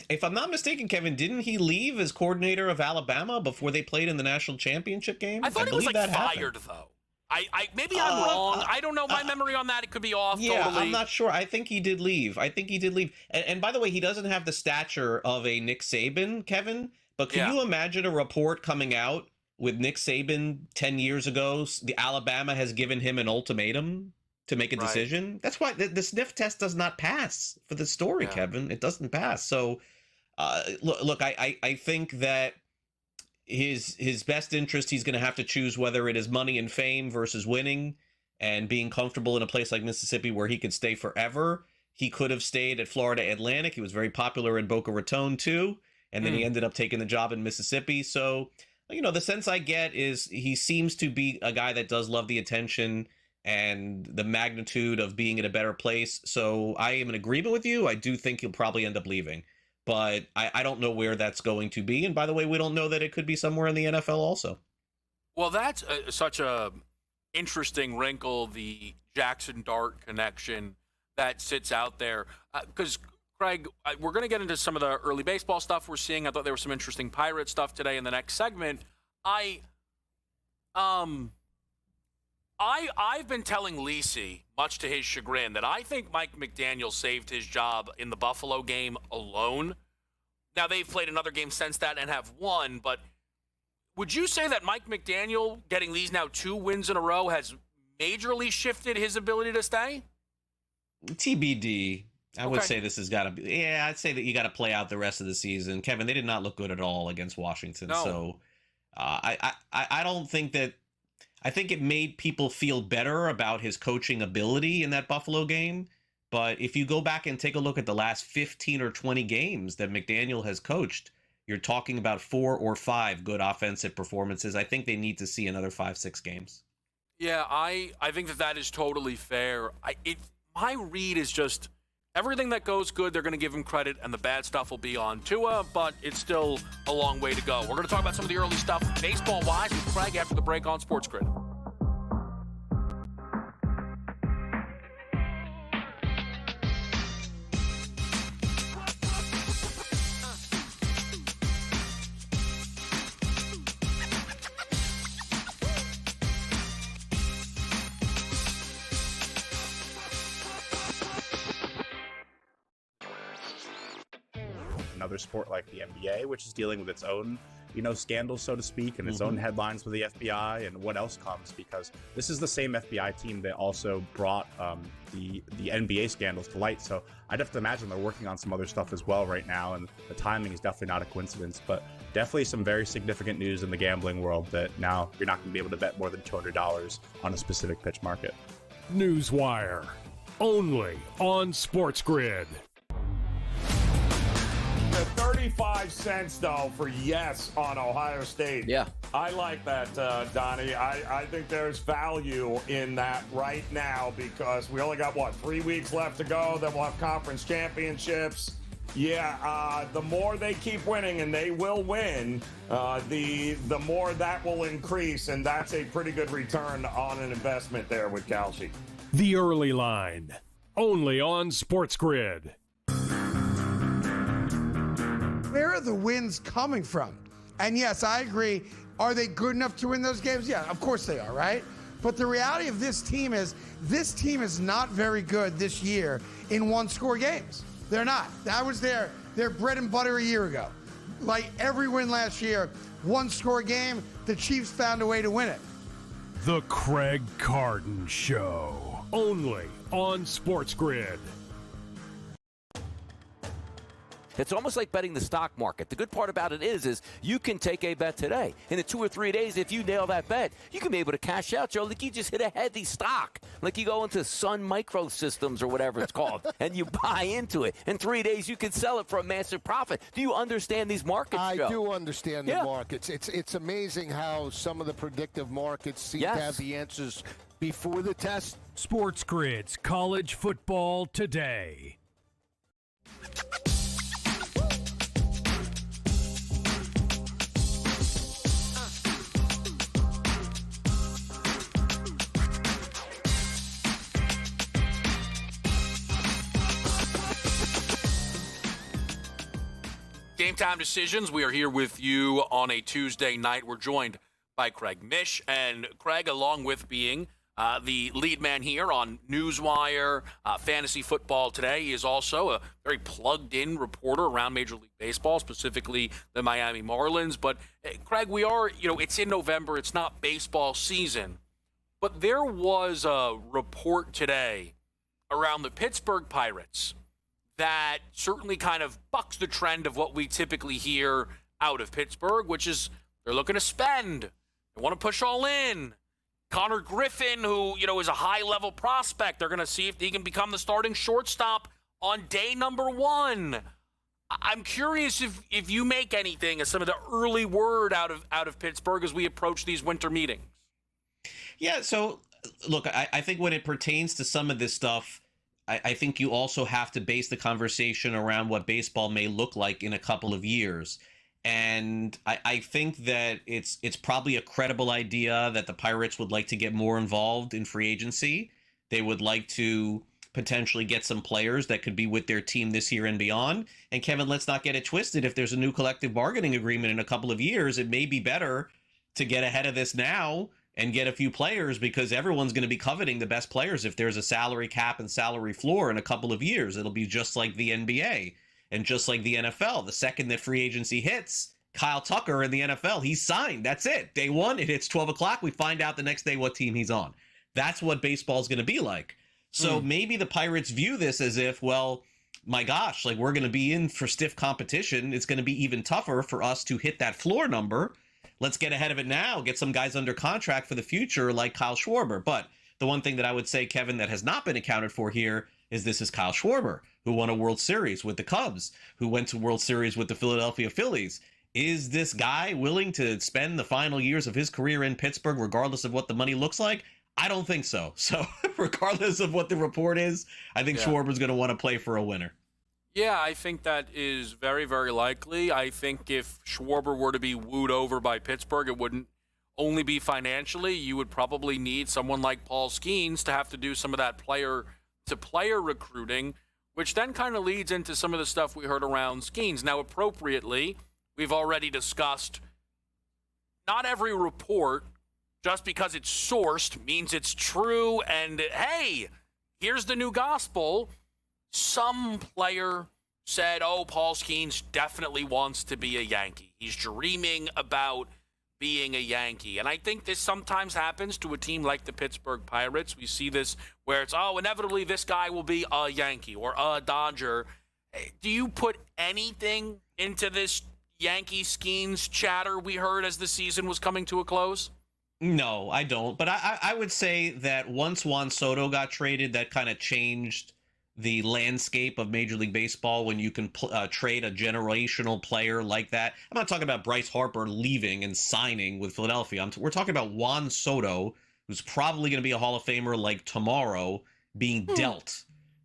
If I'm not mistaken, Kevin, didn't he leave as coordinator of Alabama before they played in the national championship game? I thought he was fired, though. Maybe I'm wrong. I don't know. My memory on that, it could be off. Yeah, totally. I'm not sure. I think he did leave. And by the way, he doesn't have the stature of a Nick Saban, Kevin. But can you imagine a report coming out with Nick Saban 10 years ago? The Alabama has given him an ultimatum to make a decision. That's why the sniff test does not pass for the story, Kevin. It doesn't pass. So, look, I think that his best interest, he's going to have to choose whether it is money and fame versus winning. and being comfortable in a place like Mississippi where he could stay forever. He could have stayed at Florida Atlantic. He was very popular in Boca Raton too, and then he ended up taking the job in Mississippi. So, the sense I get is he seems to be a guy that does love the attention and the magnitude of being in a better place. So I am in agreement with you. I do think he'll probably end up leaving, but I don't know where that's going to be. And by the way, we don't know that it could be somewhere in the NFL also. Well, that's such a interesting wrinkle, the Jackson Dart connection that sits out there. Because, Craig, we're going to get into some of the early baseball stuff we're seeing. I thought there was some interesting Pirate stuff today in the next segment. I've been telling Lisi, much to his chagrin, that I think Mike McDaniel saved his job in the Buffalo game alone. Now, they've played another game since that and have won, but would you say that Mike McDaniel getting these now 2 wins in a row has majorly shifted his ability to stay? TBD. I would say this has got to be. Yeah, I'd say that you got to play out the rest of the season. Kevin, they did not look good at all against Washington. No. So I don't think that. I think it made people feel better about his coaching ability in that Buffalo game. But if you go back and take a look at the last 15 or 20 games that McDaniel has coached, you're talking about 4 or 5 good offensive performances. I think they need to see another 5-6 games. Yeah, I think that is totally fair. My read is just everything that goes good, they're going to give him credit, and the bad stuff will be on Tua, but it's still a long way to go. We're going to talk about some of the early stuff baseball-wise with Craig after the break on SportsGrid. Another sport like the NBA, which is dealing with its own, scandals, so to speak, and its own headlines with the FBI and what else comes, because this is the same FBI team that also brought the NBA scandals to light. So I'd have to imagine they're working on some other stuff as well right now, and the timing is definitely not a coincidence, but definitely some very significant news in the gambling world that now you're not going to be able to bet more than $200 on a specific pitch market. Newswire, only on SportsGrid. 35 cents, though, for yes on Ohio State. Yeah. I like that, Donnie. I think there's value in that right now because we only got, 3 weeks left to go. Then we'll have conference championships. Yeah, the more they keep winning, and they will win, the more that will increase, and that's a pretty good return on an investment there with Kalshi. The Early Line, only on SportsGrid. Where are the wins coming from? And yes, I agree. Are they good enough to win those games? Yeah, of course they are, right? But the reality of this team is not very good this year in one-score games. They're not. That was their bread and butter a year ago. Like every win last year, one-score game, the Chiefs found a way to win it. The Craig Carton Show, only on SportsGrid. It's almost like betting the stock market. The good part about it is you can take a bet today. In the 2 or 3 days, if you nail that bet, you can be able to cash out, Joe. Like you just hit a heady stock. Like you go into Sun Microsystems or whatever it's called, and you buy into it. In 3 days, you can sell it for a massive profit. Do you understand these markets, Joe? I do understand the markets. It's amazing how some of the predictive markets seem to have the answers before the test. SportsGrid's College Football Today. Game Time Decisions. We are here with you on a Tuesday night. We're joined by Craig Mish. And Craig, along with being the lead man here on Newswire, Fantasy Football Today, he is also a very plugged-in reporter around Major League Baseball, specifically the Miami Marlins. But, Craig, we are, it's in November. It's not baseball season. But there was a report today around the Pittsburgh Pirates that certainly kind of bucks the trend of what we typically hear out of Pittsburgh, which is they're looking to spend. They want to push all in. Connor Griffin, who, is a high-level prospect. They're going to see if he can become the starting shortstop on day number 1. I'm curious if you make anything of some of the early word out of Pittsburgh as we approach these winter meetings. Yeah, so look, I think when it pertains to some of this stuff, I think you also have to base the conversation around what baseball may look like in a couple of years. And I think that it's probably a credible idea that the Pirates would like to get more involved in free agency. They would like to potentially get some players that could be with their team this year and beyond. And Kevin, let's not get it twisted. If there's a new collective bargaining agreement in a couple of years, it may be better to get ahead of this now and get a few players, because everyone's going to be coveting the best players. If there's a salary cap and salary floor in a couple of years, it'll be just like the NBA and just like the NFL. The second that free agency hits, Kyle Tucker in the NFL, he's signed. That's it. Day one, it hits 12 o'clock. We find out the next day what team he's on. That's what baseball's going to be like. So maybe the Pirates view this as if, well, my gosh, like, we're going to be in for stiff competition. It's going to be even tougher for us to hit that floor number. Let's get ahead of it now, get some guys under contract for the future like Kyle Schwarber. But the one thing that I would say, Kevin, that has not been accounted for here is this is Kyle Schwarber, who won a World Series with the Cubs, who went to World Series with the Philadelphia Phillies. Is this guy willing to spend the final years of his career in Pittsburgh, regardless of what the money looks like? I don't think so. So regardless of what the report is, I think Schwarber's going to want to play for a winner. Yeah, I think that is very, very likely. I think if Schwarber were to be wooed over by Pittsburgh, it wouldn't only be financially. You would probably need someone like Paul Skeens to have to do some of that player-to-player recruiting, which then kind of leads into some of the stuff we heard around Skeens. Now, appropriately, we've already discussed not every report, just because it's sourced, means it's true. And, hey, here's the new gospel. Some player said, Paul Skeens definitely wants to be a Yankee. He's dreaming about being a Yankee. And I think this sometimes happens to a team like the Pittsburgh Pirates. We see this where it's, inevitably this guy will be a Yankee or a Dodger. Do you put anything into this Yankee Skeens chatter we heard as the season was coming to a close? No, I don't. But I would say that once Juan Soto got traded, that kind of changed the landscape of Major League Baseball when you can trade a generational player like that. I'm not talking about Bryce Harper leaving and signing with Philadelphia. We're talking about Juan Soto, who's probably going to be a Hall of Famer like tomorrow, being dealt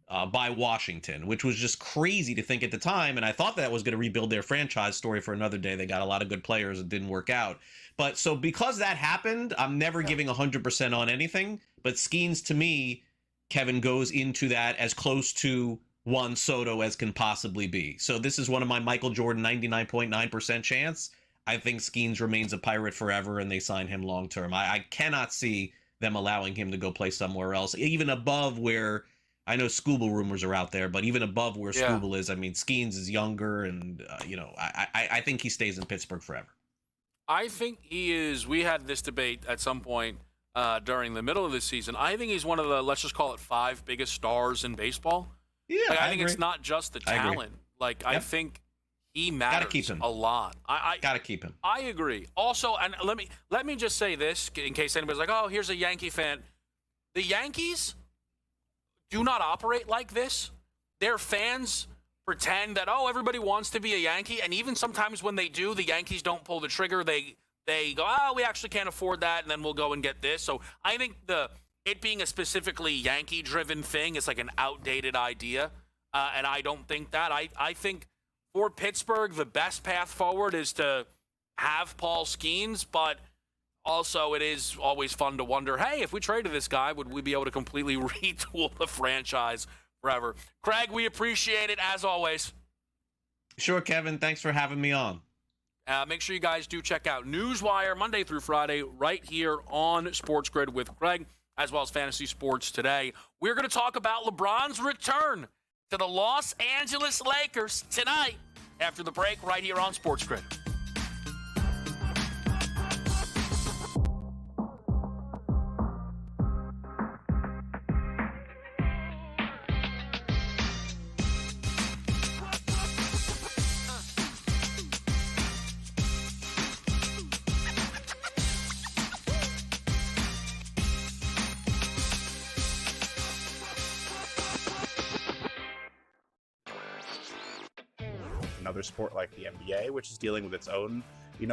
by Washington, which was just crazy to think at the time. And I thought that was going to rebuild their franchise story for another day. They got a lot of good players. It didn't work out. But so because that happened, I'm never giving 100% on anything. But Skeens, to me, Kevin, goes into that as close to Juan Soto as can possibly be. So this is one of my Michael Jordan 99.9% chance. I think Skeens remains a Pirate forever and they sign him long term. I cannot see them allowing him to go play somewhere else, even above where, I know Scooble rumors are out there, but even above where Scooble is. I mean, Skeens is younger and, I think he stays in Pittsburgh forever. I think he is. We had this debate at some point during the middle of the season. I think he's one of the, let's just call it, 5 biggest stars in baseball. Yeah, I think it's not just the talent. I think he matters. Gotta keep him. A lot. I gotta keep him. I agree. Also, and let me just say this in case anybody's like, here's a Yankee fan. The Yankees do not operate like this. Their fans pretend that, everybody wants to be a Yankee, and even sometimes when they do, the Yankees don't pull the trigger. They go, we actually can't afford that, and then we'll go and get this. So I think it being a specifically Yankee-driven thing is like an outdated idea, and I don't think that. I think for Pittsburgh, the best path forward is to have Paul Skeens, but also it is always fun to wonder, hey, if we traded this guy, would we be able to completely retool the franchise forever? Craig, we appreciate it, as always. Sure, Kevin. Thanks for having me on. Make sure you guys do check out Newswire Monday through Friday right here on SportsGrid with Craig, as well as Fantasy Sports Today. We're going to talk about LeBron's return to the Los Angeles Lakers tonight after the break right here on SportsGrid. another sport like the NBA, which is dealing with its own,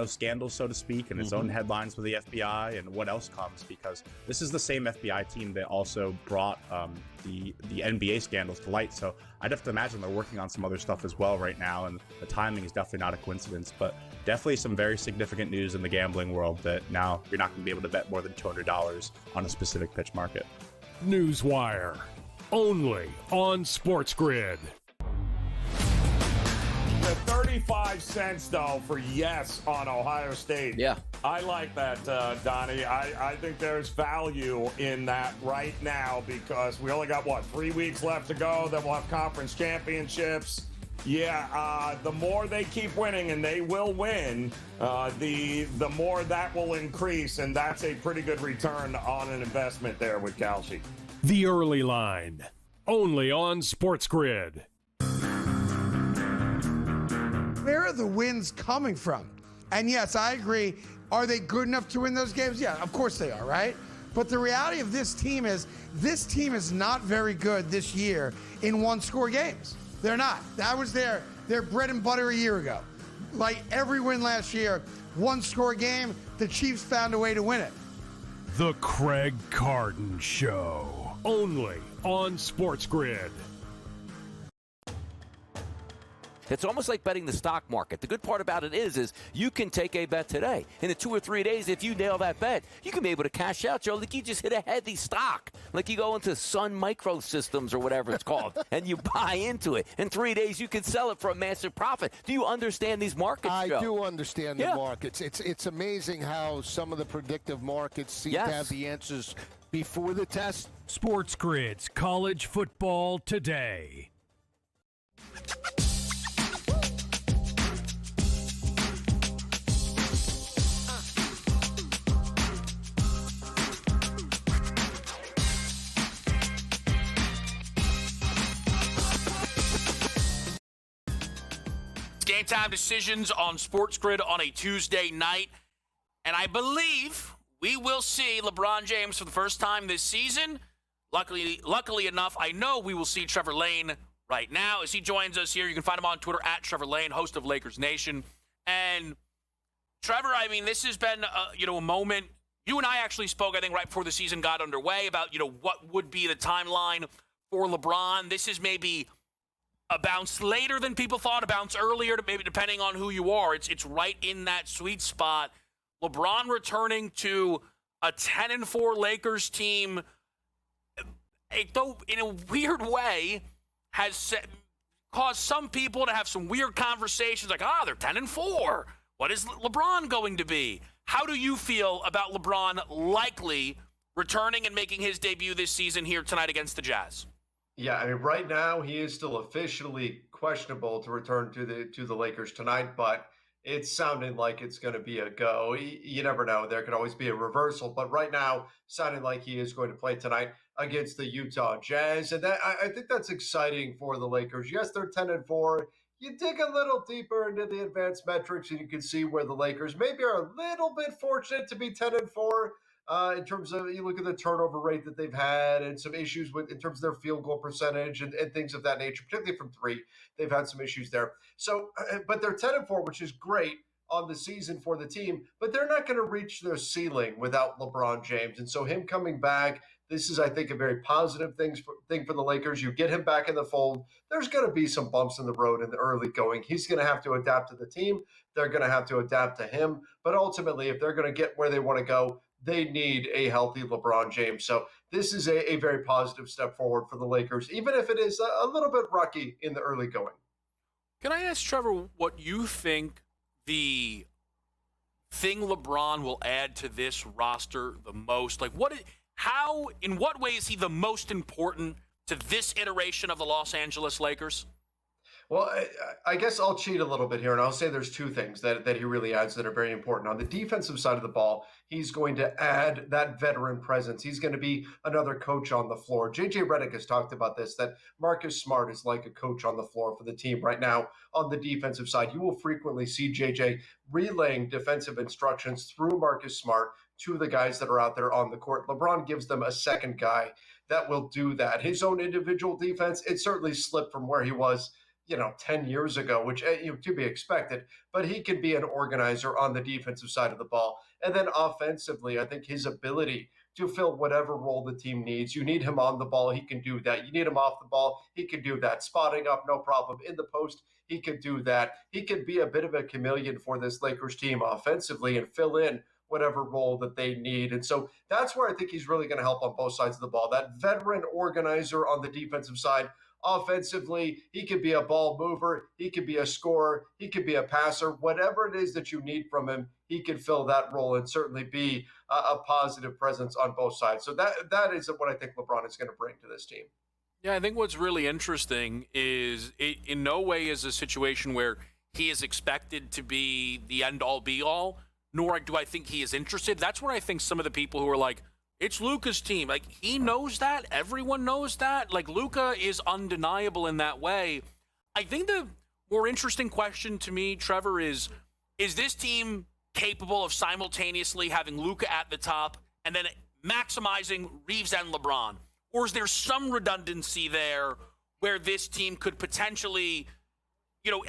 scandals, so to speak, and its own headlines with the FBI and what else comes, because this is the same FBI team that also brought the NBA scandals to light. So I'd have to imagine they're working on some other stuff as well right now, and the timing is definitely not a coincidence, but definitely some very significant news in the gambling world that now you're not going to be able to bet more than $200 on a specific pitch market. Newswire, only on SportsGrid. The 35 cents, though, for yes on Ohio State. Yeah. I like that, Donnie. I think there's value in that right now because we only got, 3 weeks left to go. Then we'll have conference championships. Yeah, the more they keep winning, and they will win, the more that will increase, and that's a pretty good return on an investment there with Kalshi. The Early Line, only on SportsGrid. Where are the wins coming from? And yes, I agree. Are they good enough to win those games? Yeah, of course they are, right? But the reality of this team is not very good this year in one-score games. They're not. That was their bread and butter a year ago. Like every win last year, one-score game, the Chiefs found a way to win it. The Craig Carton Show, only on SportsGrid. It's almost like betting the stock market. The good part about it is you can take a bet today. In 2 or 3 days, if you nail that bet, you can be able to cash out, Joe. Like you just hit a heavy stock. Like you go into Sun Microsystems or whatever it's called, and you buy into it. In 3 days, you can sell it for a massive profit. Do you understand these markets, Joe? I do understand the markets. It's amazing how some of the predictive markets seem to have the answers before the test. SportsGrid's College Football Today. Game time decisions on SportsGrid on a Tuesday night. And I believe we will see LeBron James for the first time this season. Luckily enough, I know we will see Trevor Lane right now as he joins us here. You can find him on Twitter at Trevor Lane, host of Lakers Nation. And Trevor, I mean, this has been a moment. You and I actually spoke, I think, right before the season got underway about, what would be the timeline for LeBron. This is maybe a bounce later than people thought, a bounce earlier, maybe depending on who you are. It's right in that sweet spot. LeBron returning to a 10-4 Lakers team, though in a weird way, has caused some people to have some weird conversations like, they're 10-4. What is LeBron going to be? How do you feel about LeBron likely returning and making his debut this season here tonight against the Jazz? Yeah, I mean, right now he is still officially questionable to return to the Lakers tonight, but it's sounding like it's going to be a go. You never know. There could always be a reversal, but right now, sounding like he is going to play tonight against the Utah Jazz, and I think that's exciting for the Lakers. Yes, they're 10-4. You dig a little deeper into the advanced metrics, and you can see where the Lakers maybe are a little bit fortunate to be 10-4. In terms of, you look at the turnover rate that they've had and some issues with in terms of their field goal percentage and things of that nature, particularly from three. They've had some issues there. So, but they're 10-4, which is great on the season for the team, but they're not going to reach their ceiling without LeBron James. And so him coming back, this is, I think, a very positive thing for the Lakers. You get him back in the fold. There's going to be some bumps in the road in the early going. He's going to have to adapt to the team. They're going to have to adapt to him. But ultimately, if they're going to get where they want to go, they need a healthy LeBron James. So this is a very positive step forward for the Lakers, even if it is a little bit rocky in the early going. Can I ask Trevor what you think the thing LeBron will add to this roster the most? Like, in what way is he the most important to this iteration of the Los Angeles Lakers? Well, I guess I'll cheat a little bit here, and I'll say there's two things that he really adds that are very important. On the defensive side of the ball, he's going to add that veteran presence. He's going to be another coach on the floor. J.J. Redick has talked about this, that Marcus Smart is like a coach on the floor for the team right now. On the defensive side, you will frequently see J.J. relaying defensive instructions through Marcus Smart to the guys that are out there on the court. LeBron gives them a second guy that will do that. His own individual defense, it certainly slipped from where he was 10 years ago, which to be expected, but he can be an organizer on the defensive side of the ball. And then offensively, I think his ability to fill whatever role the team needs. You need him on the ball, he can do that. You need him off the ball, he can do that. Spotting up, no problem. In the post, he can do that. He can be a bit of a chameleon for this Lakers team offensively and fill in whatever role that they need. And so that's where I think he's really going to help on both sides of the ball. That veteran organizer on the defensive side. Offensively, he could be a ball mover, he could be a scorer, he could be a passer, whatever it is that you need from him, he can fill that role and certainly be a positive presence on both sides. So that is what I think LeBron is going to bring to this team. Yeah, I think what's really interesting is it in no way is a situation where he is expected to be the end-all, be-all, nor do I think he is interested. That's where I think some of the people who are like, it's Luka's team. Like, he knows that. Everyone knows that. Like, Luka is undeniable in that way. I think the more interesting question to me, Trevor, is this team capable of simultaneously having Luka at the top and then maximizing Reeves and LeBron? Or is there some redundancy there where this team could potentially,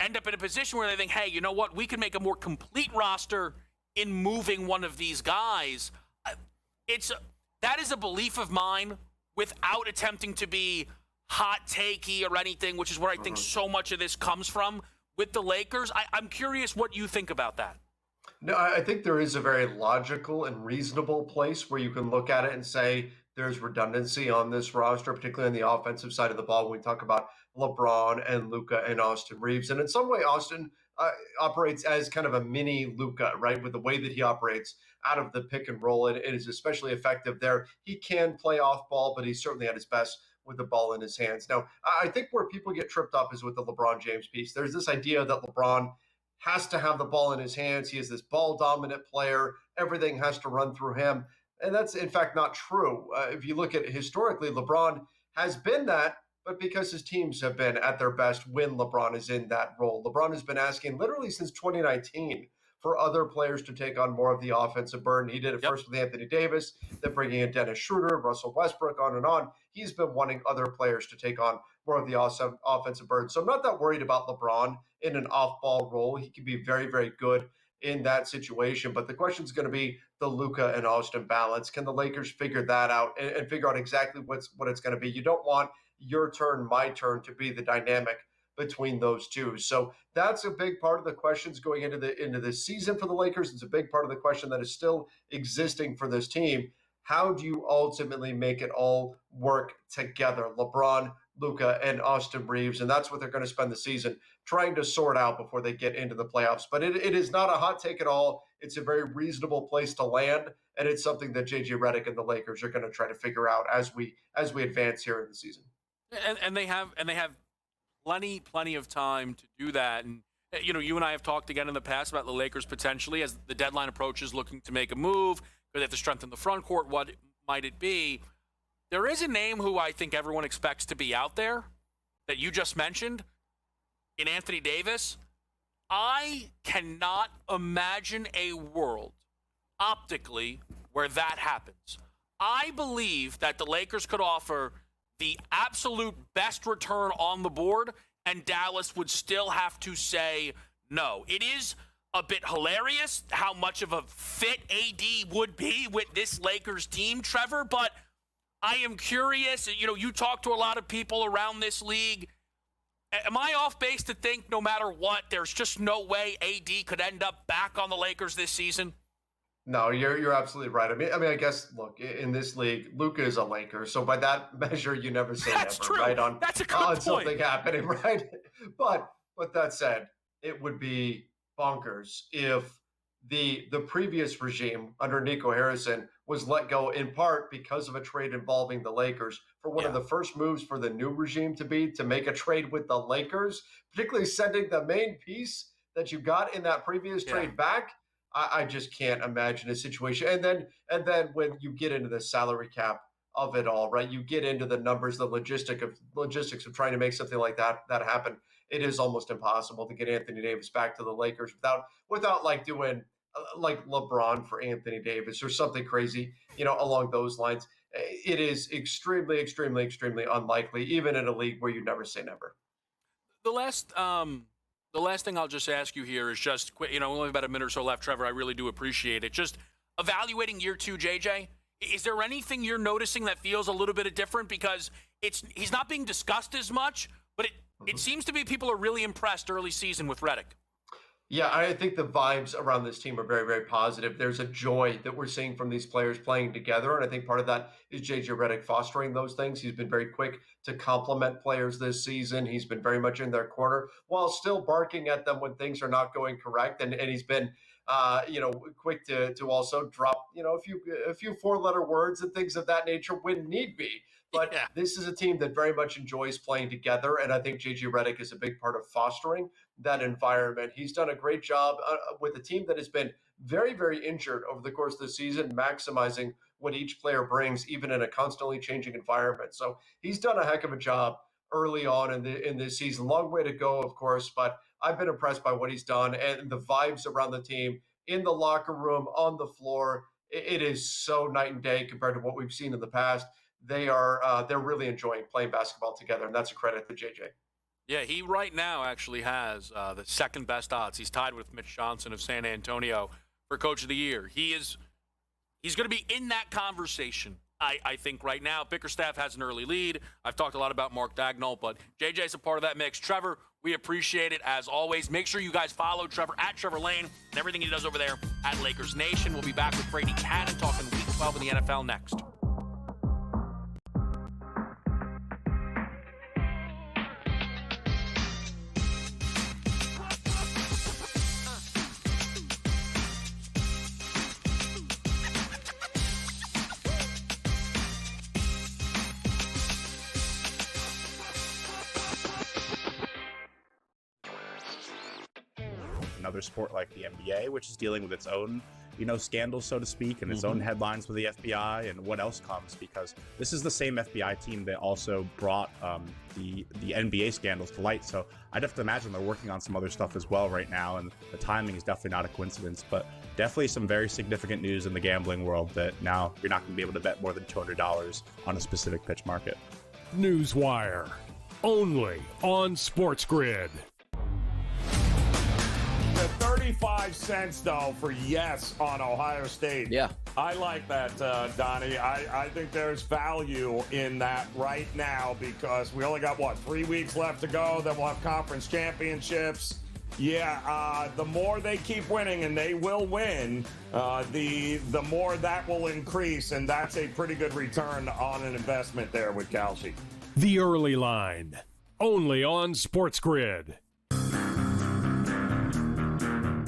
end up in a position where they think, hey, you know what? We can make a more complete roster in moving one of these guys. That is a belief of mine without attempting to be hot takey or anything, which is where I think so much of this comes from with the Lakers. I'm curious what you think about that. No, I think there is a very logical and reasonable place where you can look at it and say there's redundancy on this roster, particularly on the offensive side of the ball when we talk about LeBron and Luka and Austin Reeves. And in some way, Austin operates as kind of a mini Luka, right? With the way that he operates out of the pick and roll. It is especially effective there. He can play off ball, but he's certainly at his best with the ball in his hands. Now, I think where people get tripped up is with the LeBron James piece. There's this idea that LeBron has to have the ball in his hands. He is this ball dominant player. Everything has to run through him. And that's, in fact, not true. If you look at historically, LeBron has been that, but because his teams have been at their best when LeBron is in that role. LeBron has been asking literally since 2019 for other players to take on more of the offensive burden. He did it first with Anthony Davis, then bringing in Dennis Schroeder, Russell Westbrook, on and on. He's been wanting other players to take on more of the offensive burden. So I'm not that worried about LeBron in an off-ball role. He can be very, very good in that situation. But the question is going to be the Luka and Austin balance. Can the Lakers figure that out and figure out exactly what it's going to be? You don't want your turn, my turn to be the dynamic between those two. So that's a big part of the questions going into the season for the Lakers. It's a big part of the question that is still existing for this team. How do you ultimately make it all work together? LeBron, Luka, and Austin Reeves. And that's what they're going to spend the season trying to sort out before they get into the playoffs. But it is not a hot take at all. It's a very reasonable place to land. And it's something that JJ Redick and the Lakers are going to try to figure out as we advance here in the season. And they have plenty of time to do that. And you and I have talked again in the past about the Lakers potentially as the deadline approaches, looking to make a move. They have to strengthen the front court. What might it be? There is a name who I think everyone expects to be out there that you just mentioned in Anthony Davis. I cannot imagine a world optically where that happens. I believe that the Lakers could offer the absolute best return on the board, and Dallas would still have to say no. It is a bit hilarious how much of a fit AD would be with this Lakers team, Trevor, but I am curious. You talk to a lot of people around this league. Am I off base to think no matter what, there's just no way AD could end up back on the Lakers this season? No, you're absolutely right. I mean, I guess, look, in this league, Luka is a Laker, so by that measure, you never say That's never, true. right? That's a good on point. Something happening, right? But that said, it would be bonkers if the previous regime under Nico Harrison was let go in part because of a trade involving the Lakers. For one of the first moves for the new regime to make a trade with the Lakers, particularly sending the main piece that you got in that previous trade back. I just can't imagine a situation. And then when you get into the salary cap of it all, right? You get into the numbers, the logistics of trying to make something like that happen. It is almost impossible to get Anthony Davis back to the Lakers without like doing like LeBron for Anthony Davis or something crazy, along those lines. It is extremely, extremely, extremely unlikely, even in a league where you never say never. The last thing I'll just ask you here is just quick. We only have about a minute or so left, Trevor. I really do appreciate it. Just evaluating year 2, JJ. Is there anything you're noticing that feels a little bit different? Because he's not being discussed as much, but it seems to be people are really impressed early season with Reddick. Yeah, I think the vibes around this team are very, very positive. There's a joy that we're seeing from these players playing together, and I think part of that is JJ Redick fostering those things. He's been very quick to compliment players this season. He's been very much in their corner while still barking at them when things are not going correct, and he's been quick to also drop a few 4-letter words and things of that nature when need be. But This is a team that very much enjoys playing together, and I think JJ Redick is a big part of fostering that environment. He's done a great job with a team that has been very, very injured over the course of the season, maximizing what each player brings, even in a constantly changing environment. So he's done a heck of a job early on in this season. Long way to go, of course, but I've been impressed by what he's done and the vibes around the team, in the locker room, on the floor. It is so night and day compared to what we've seen in the past. They're really enjoying playing basketball together, and that's a credit to JJ. Yeah, he right now actually has the second best odds. He's tied with Mitch Johnson of San Antonio for Coach of the Year. He's going to be in that conversation, I think, right now. Bickerstaff has an early lead. I've talked a lot about Mark Dagnall, but JJ's a part of that mix. Trevor, we appreciate it as always. Make sure you guys follow Trevor at Trevor Lane and everything he does over there at Lakers Nation. We'll be back with Brady Cannon talking Week 12 in the NFL next. Another sport like the NBA, which is dealing with its own, scandals, so to speak, and its own headlines with the FBI and what else comes, because this is the same FBI team that also brought the NBA scandals to light. So I'd have to imagine they're working on some other stuff as well right now, and the timing is definitely not a coincidence, but definitely some very significant news in the gambling world that now you're not going to be able to bet more than $200 on a specific pitch market. Newswire, only on SportsGrid. The 35 cents, though, for yes on Ohio State. Yeah. I like that, Donnie. I think there's value in that right now because we only got, 3 weeks left to go. Then we'll have conference championships. Yeah, the more they keep winning, and they will win, the more that will increase, and that's a pretty good return on an investment there with Kalshi. The Early Line, only on SportsGrid.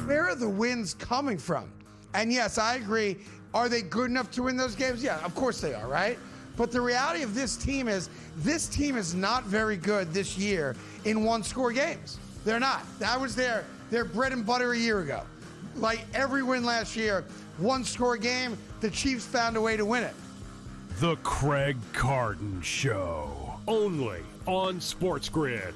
Where are the wins coming from? And yes, I agree. Are they good enough to win those games? Yeah, of course they are, right? But the reality of this team is not very good this year in one-score games. They're not. That was their bread and butter a year ago. Like every win last year, one-score game, the Chiefs found a way to win it. The Craig Carton Show, only on SportsGrid.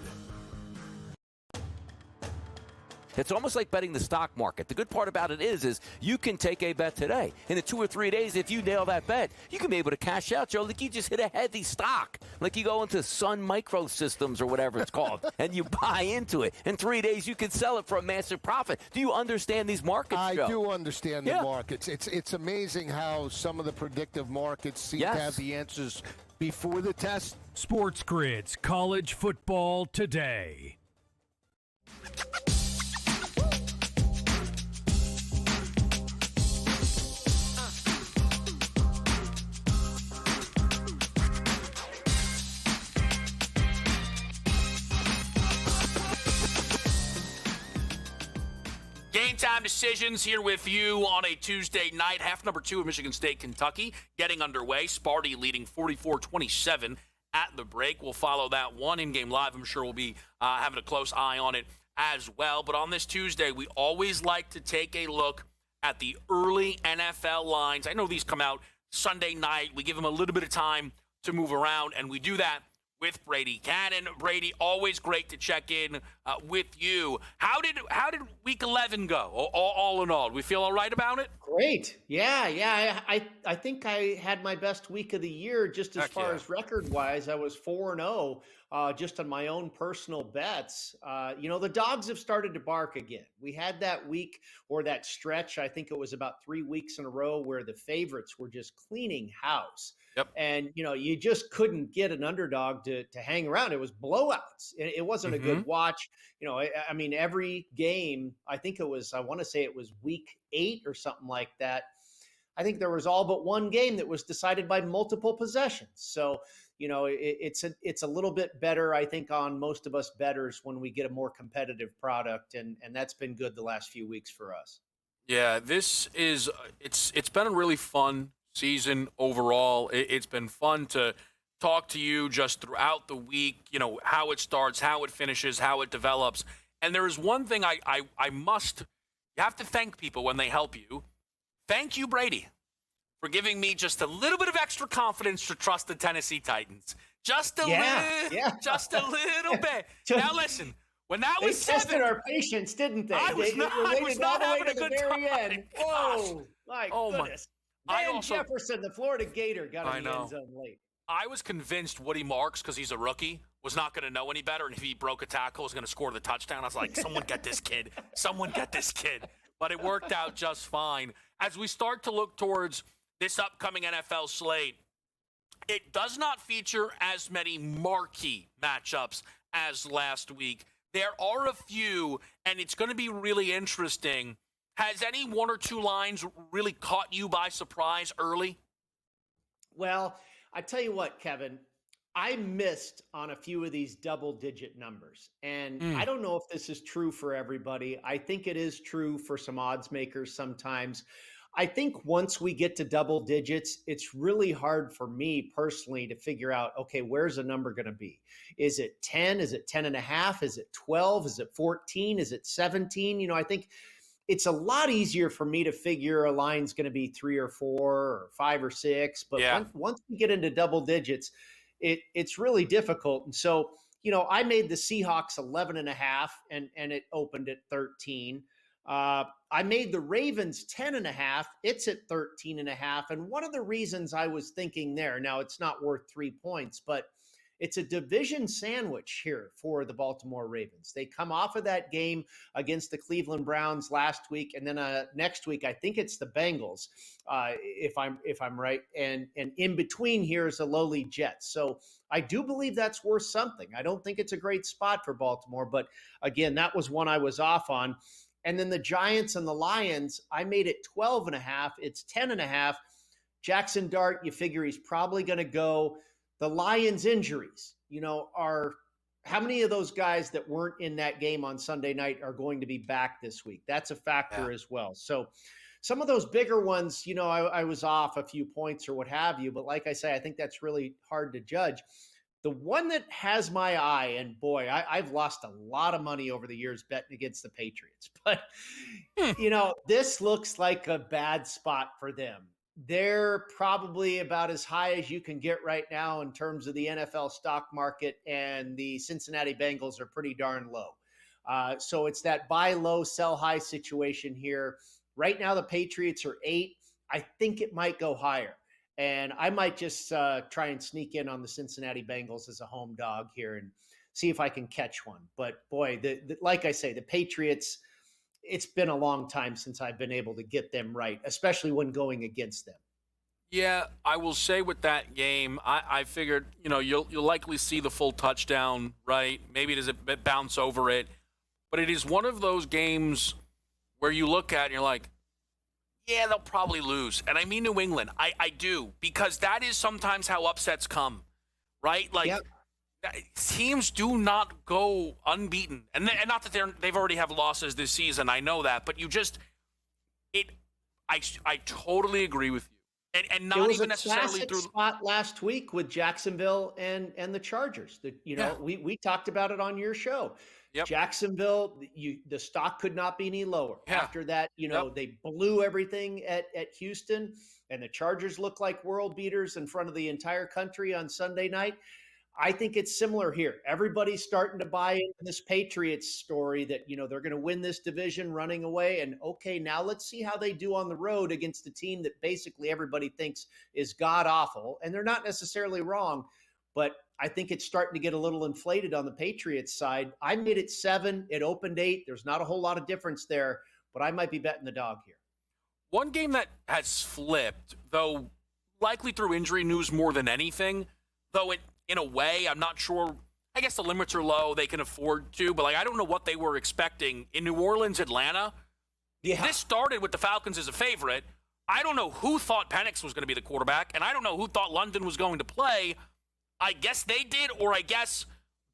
It's almost like betting the stock market. The good part about it is you can take a bet today. In 2 or 3 days, if you nail that bet, you can be able to cash out, Joe. Like you just hit a heavy stock. Like you go into Sun Microsystems or whatever it's called, and you buy into it. In 3 days, you can sell it for a massive profit. Do you understand these markets, Joe? I do understand the markets. It's amazing how some of the predictive markets seem to have the answers before the test. SportsGrid's College Football Today. Game time decisions here with you on a Tuesday night. Half number 2 of Michigan State, Kentucky getting underway. Sparty leading 44-27 at the break. We'll follow that one in-game live. I'm sure we'll be having a close eye on it as well. But on this Tuesday, we always like to take a look at the early NFL lines. I know these come out Sunday night. We give them a little bit of time to move around, and we do that with Brady Cannon. Brady, always great to check in with you. How did Week 11 go? All in all, we feel all right about it? Great. Yeah. I think I had my best week of the year just as far as record-wise. I was 4-0 just on my own personal bets. The dogs have started to bark again. We had that week or that stretch, I think it was about 3 weeks in a row, where the favorites were just cleaning house. Yep. And, you just couldn't get an underdog to hang around. It was blowouts. It wasn't a good watch. I mean, every game, I want to say it was week 8 or something like that. I think there was all but one game that was decided by multiple possessions. So, it's a little bit better, I think, on most of us bettors when we get a more competitive product. And that's been good the last few weeks for us. Yeah, it's been a really fun season overall. It's been fun to talk to you just throughout the week, how it starts, how it finishes, how it develops. And there is one thing you have to thank people when they help you. Thank you, Brady, for giving me just a little bit of extra confidence to trust the Tennessee Titans. Just a little bit. Now listen, when that was they tested our patience, didn't they? I was not having a good time. End. Whoa, my goodness. Jefferson, the Florida Gator, got in the end zone late. I was convinced Woody Marks, because he's a rookie, was not going to know any better, and if he broke a tackle, was going to score the touchdown. I was like, someone get this kid. Someone get this kid. But it worked out just fine. As we start to look towards this upcoming NFL slate, it does not feature as many marquee matchups as last week. There are a few, and it's going to be really interesting. Has any one or two lines really caught you by surprise early? Well, I tell you what, Kevin, I missed on a few of these double-digit numbers. And I don't know if this is true for everybody. I think it is true for some odds makers sometimes. I think once we get to double digits, it's really hard for me personally to figure out, okay, where's the number going to be? Is it 10? Is it 10.5? Is it 12? Is it 14? Is it 17? I think it's a lot easier for me to figure a line's going to be 3 or 4 or 5 or 6. But once we get into double digits, it's really difficult. And so, I made the Seahawks 11.5 and it opened at 13. I made the Ravens 10.5. It's at 13.5. And one of the reasons I was thinking there, now it's not worth 3 points, but it's a division sandwich here for the Baltimore Ravens. They come off of that game against the Cleveland Browns last week, and then next week I think it's the Bengals, if I'm right. And in between here is the lowly Jets. So I do believe that's worth something. I don't think it's a great spot for Baltimore, but again, that was one I was off on. And then the Giants and the Lions, I made it 12.5. It's 10.5. Jackson Dart, you figure he's probably going to go. The Lions injuries, are how many of those guys that weren't in that game on Sunday night are going to be back this week? That's a factor as well. So some of those bigger ones, I was off a few points or what have you. But like I say, I think that's really hard to judge. The one that has my eye, and boy, I've lost a lot of money over the years betting against the Patriots. But, this looks like a bad spot for them. They're probably about as high as you can get right now in terms of the NFL stock market, and the Cincinnati Bengals are pretty darn low. So it's that buy low, sell high situation here. Right now, the Patriots are 8. I think it might go higher. And I might just try and sneak in on the Cincinnati Bengals as a home dog here and see if I can catch one. But boy, like I say, the Patriots, it's been a long time since I've been able to get them right, especially when going against them. Yeah, I will say with that game, I figured, you'll likely see the full touchdown, right? Maybe there's a bit bounce over it. But it is one of those games where you look at it and you're like, yeah, they'll probably lose. And I mean New England. I do, because that is sometimes how upsets come, right? Like, teams do not go unbeaten. And not that they've already have losses this season. I know that. But I totally agree with you. And not even necessarily through spot last week with Jacksonville and the Chargers. We talked about it on your show. Yep. Jacksonville, the stock could not be any lower. Yeah. After that, they blew everything at Houston, and the Chargers look like world beaters in front of the entire country on Sunday night. I think it's similar here. Everybody's starting to buy into this Patriots story that, they're going to win this division running away. And okay, now let's see how they do on the road against a team that basically everybody thinks is god awful. And they're not necessarily wrong, but I think it's starting to get a little inflated on the Patriots side. I made it 7. It opened 8. There's not a whole lot of difference there, but I might be betting the dog here. One game that has flipped, though likely through injury news more than anything, though in a way, I'm not sure. I guess the limits are low. They can afford to. But, I don't know what they were expecting. In New Orleans, Atlanta, This started with the Falcons as a favorite. I don't know who thought Penix was going to be the quarterback, and I don't know who thought London was going to play. I guess they did, or I guess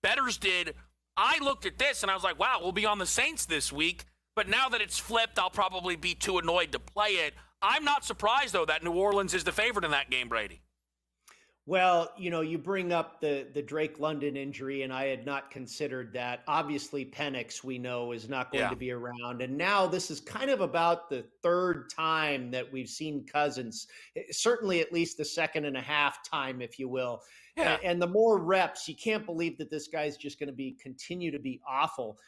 bettors did. I looked at this, and I was like, wow, we'll be on the Saints this week. But now that it's flipped, I'll probably be too annoyed to play it. I'm not surprised, though, that New Orleans is the favorite in that game, Brady. Well, you bring up the Drake London injury, and I had not considered that. Obviously, Penix, we know, is not going to be around. And now this is kind of about the third time that we've seen Cousins, certainly at least the second and a half time, if you will. Yeah. And the more reps, you can't believe that this guy's just going to continue to be awful.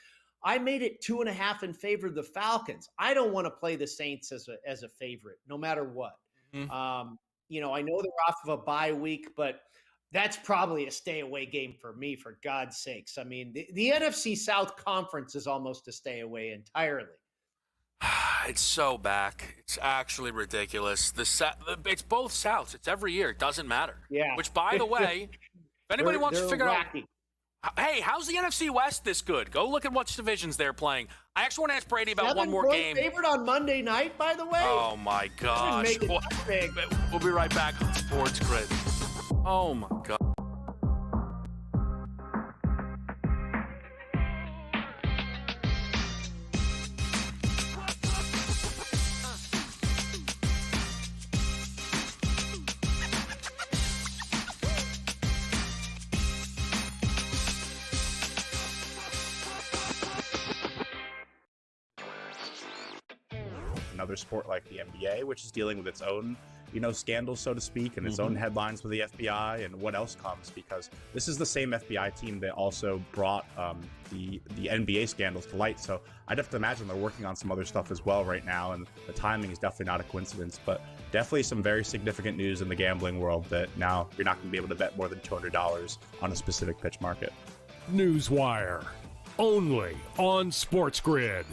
I made it 2.5 in favor of the Falcons. I don't want to play the Saints as a favorite, no matter what. Mm-hmm. I know they're off of a bye week, but that's probably a stay away game for me, for God's sakes. I mean, the NFC South Conference is almost a stay away entirely. It's so back. It's actually ridiculous. It's both Souths. It's every year. It doesn't matter. Yeah. Which, by the way, if anybody wants to figure out, hey, how's the NFC West this good? Go look at which divisions they're playing. I actually want to ask Brady about one more game. Favorite on Monday night, by the way. Oh my gosh! We'll be right back on Sports Grid. Oh my God. Another sport like the NBA, which is dealing with its own, scandals, so to speak, and its own headlines with the FBI and what else comes, because this is the same FBI team that also brought the NBA scandals to light. So I'd have to imagine they're working on some other stuff as well right now, and the timing is definitely not a coincidence, but definitely some very significant news in the gambling world that now you're not going to be able to bet more than $200 on a specific pitch market. Newswire, only on SportsGrid.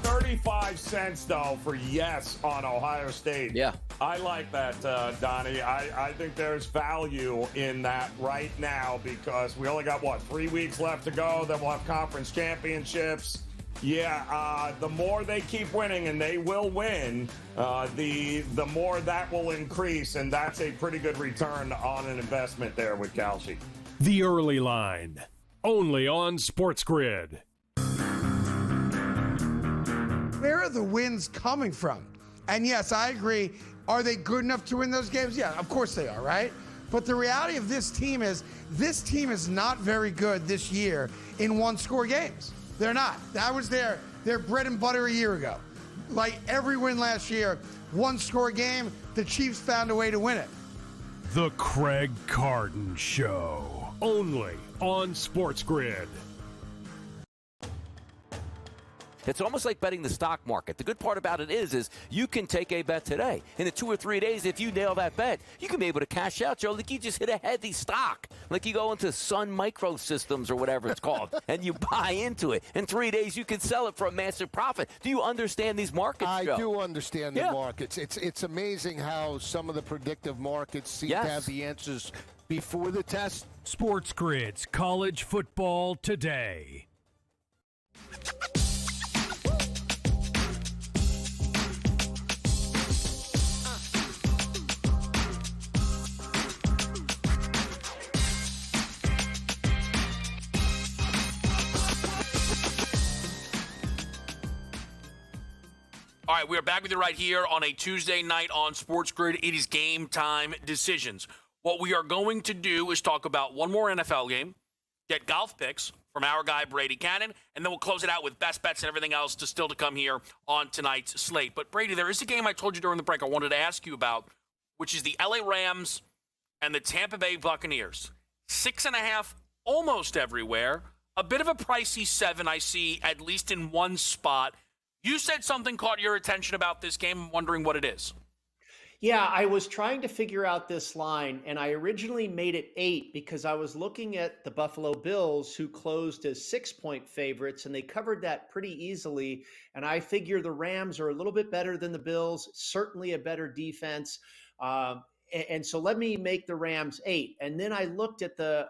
35 cents, though, for yes on Ohio State. Yeah. I like that, Donnie. I think there's value in that right now because we only got, 3 weeks left to go. Then we'll have conference championships. Yeah, the more they keep winning, and they will win, the more that will increase, and that's a pretty good return on an investment there with Kalshi. The Early Line, only on SportsGrid. Where are the wins coming from? And yes, I agree. Are they good enough to win those games? Yeah, of course they are, right? But the reality of this team is not very good this year in one-score games. They're not. That was their bread and butter a year ago. Like every win last year, one-score game, the Chiefs found a way to win it. The Craig Carton Show, only on SportsGrid. It's almost like betting the stock market. The good part about it is you can take a bet today. In the 2 or 3 days, if you nail that bet, you can be able to cash out, Joe. Like you just hit a heavy stock. Like you go into Sun Microsystems or whatever it's called, and you buy into it. In 3 days, you can sell it for a massive profit. Do you understand these markets, Joe? I do understand the markets. It's amazing how some of the predictive markets seem to have the answers before the test. SportsGrid's College Football Today. All right, we are back with you right here on a Tuesday night on SportsGrid. It is game time decisions. What we are going to do is talk about one more NFL game, get golf picks from our guy Brady Cannon, and then we'll close it out with best bets and everything else to come here on tonight's slate. But Brady, there is a game I told you during the break I wanted to ask you about, which is the LA Rams and the Tampa Bay Buccaneers. 6.5 almost everywhere. A bit of a pricey 7 I see at least in one spot. You said something caught your attention about this game. I'm wondering what it is. Yeah, I was trying to figure out this line, and I originally made it 8 because I was looking at the Buffalo Bills, who closed as 6-point favorites, and they covered that pretty easily. And I figure the Rams are a little bit better than the Bills, certainly a better defense. And so let me make the Rams 8. And then I looked at the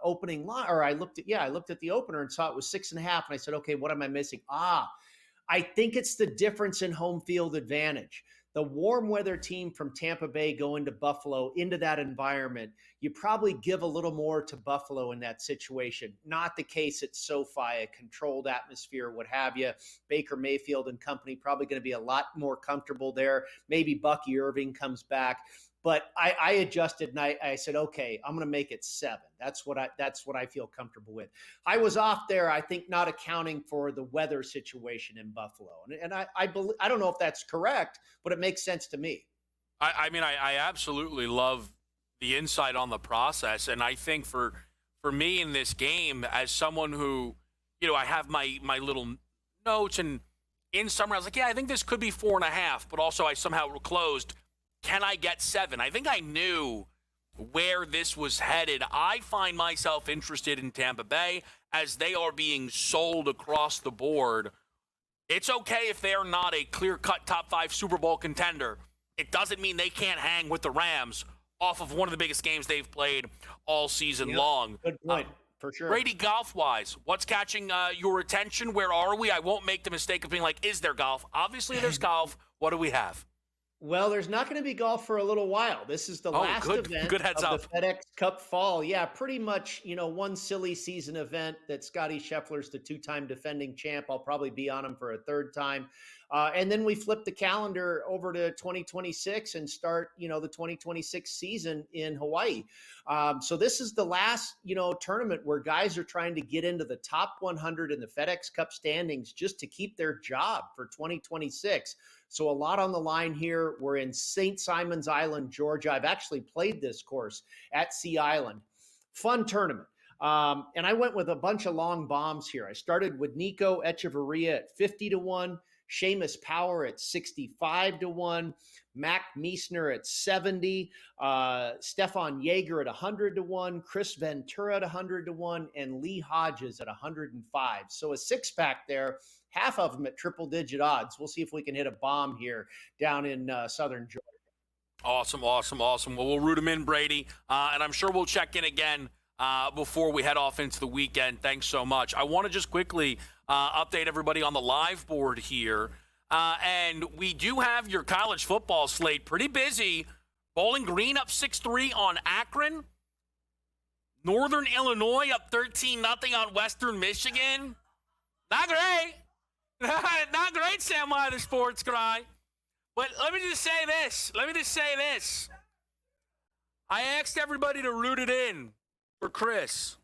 opening line, or I looked at the opener and saw it was 6.5. And I said, okay, what am I missing? I think it's the difference in home field advantage. The warm weather team from Tampa Bay going to Buffalo into that environment, you probably give a little more to Buffalo in that situation. Not the case at SoFi, a controlled atmosphere, what have you. Baker Mayfield and company probably going to be a lot more comfortable there. Maybe Bucky Irving comes back. But I adjusted and I said, okay, I'm going to make it 7. That's what I feel comfortable with. I was off there, I think, not accounting for the weather situation in Buffalo, and I don't know if that's correct, but it makes sense to me. I mean, I absolutely love the insight on the process, and I think for me in this game, as someone who, I have my little notes, and in summary, I was like, yeah, I think this could be 4.5, but also I somehow closed. Can I get 7? I think I knew where this was headed. I find myself interested in Tampa Bay as they are being sold across the board. It's okay if they're not a clear-cut top 5 Super Bowl contender. It doesn't mean they can't hang with the Rams off of one of the biggest games they've played all season long. Good point, for sure. Brady, golf-wise, what's catching your attention? Where are we? I won't make the mistake of being like, is there golf? Obviously, there's golf. What do we have? Well, there's not going to be golf for a little while. This is the last event of the FedEx Cup Fall. Yeah, pretty much, one silly season event that Scotty Scheffler's the 2-time defending champ. I'll probably be on him for a 3rd time. And then we flip the calendar over to 2026 and start, the 2026 season in Hawaii. So this is the last, tournament where guys are trying to get into the top 100 in the FedEx Cup standings just to keep their job for 2026. So a lot on the line here. We're in St. Simon's Island, Georgia. I've actually played this course at Sea Island. Fun tournament. And I went with a bunch of long bombs here. I started with Nico Echeverria at 50-1, Seamus Power at 65-1, Mac Meisner at 70, Stefan Jaeger at 100-1, Chris Ventura at 100-1, and Lee Hodges at 105. So a 6-pack there. Half of them at triple-digit odds. We'll see if we can hit a bomb here down in southern Georgia. Awesome. Well, we'll root them in, Brady, and I'm sure we'll check in again before we head off into the weekend. Thanks so much. I want to just quickly update everybody on the live board here, and we do have your college football slate pretty busy. Bowling Green up 6-3 on Akron. Northern Illinois up 13-0 on Western Michigan. Not great. Not great, Sam Wyther Sports Cry. But let me just say this. I asked everybody to root it in for Chris.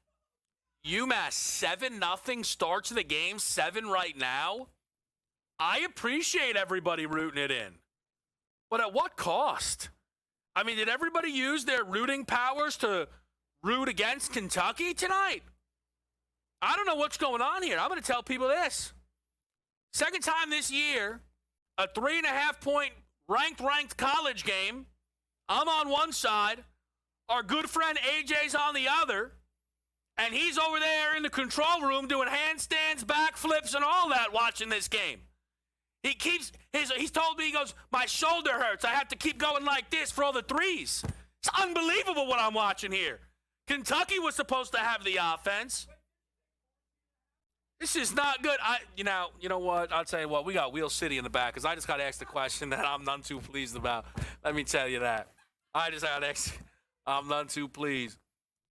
UMass 7-0 starts the game, 7 right now. I appreciate everybody rooting it in. But at what cost? I mean, did everybody use their rooting powers to root against Kentucky tonight? I don't know what's going on here. I'm going to tell people this. Second time this year, a 3.5-point ranked college game. I'm on one side. Our good friend AJ's on the other. And he's over there in the control room doing handstands, backflips, and all that watching this game. He's told me, he goes, my shoulder hurts. I have to keep going like this for all the threes. It's unbelievable what I'm watching here. Kentucky was supposed to have the offense. This is not good. You know what? I'll tell you what. We got Wheel City in the back because I just got asked a question that I'm none too pleased about. Let me tell you that. I just got asked. I'm none too pleased.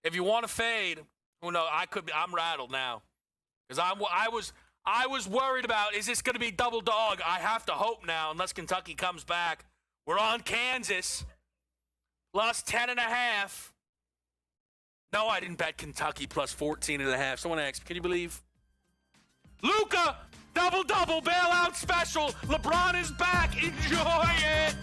If you want to fade, who knows? I'm rattled now because I was worried about, is this going to be double dog? I have to hope now, unless Kentucky comes back. We're on Kansas plus 10.5. No, I didn't bet Kentucky plus 14.5. Someone asked, can you believe? Luka, double-double bailout special. LeBron is back. Enjoy it.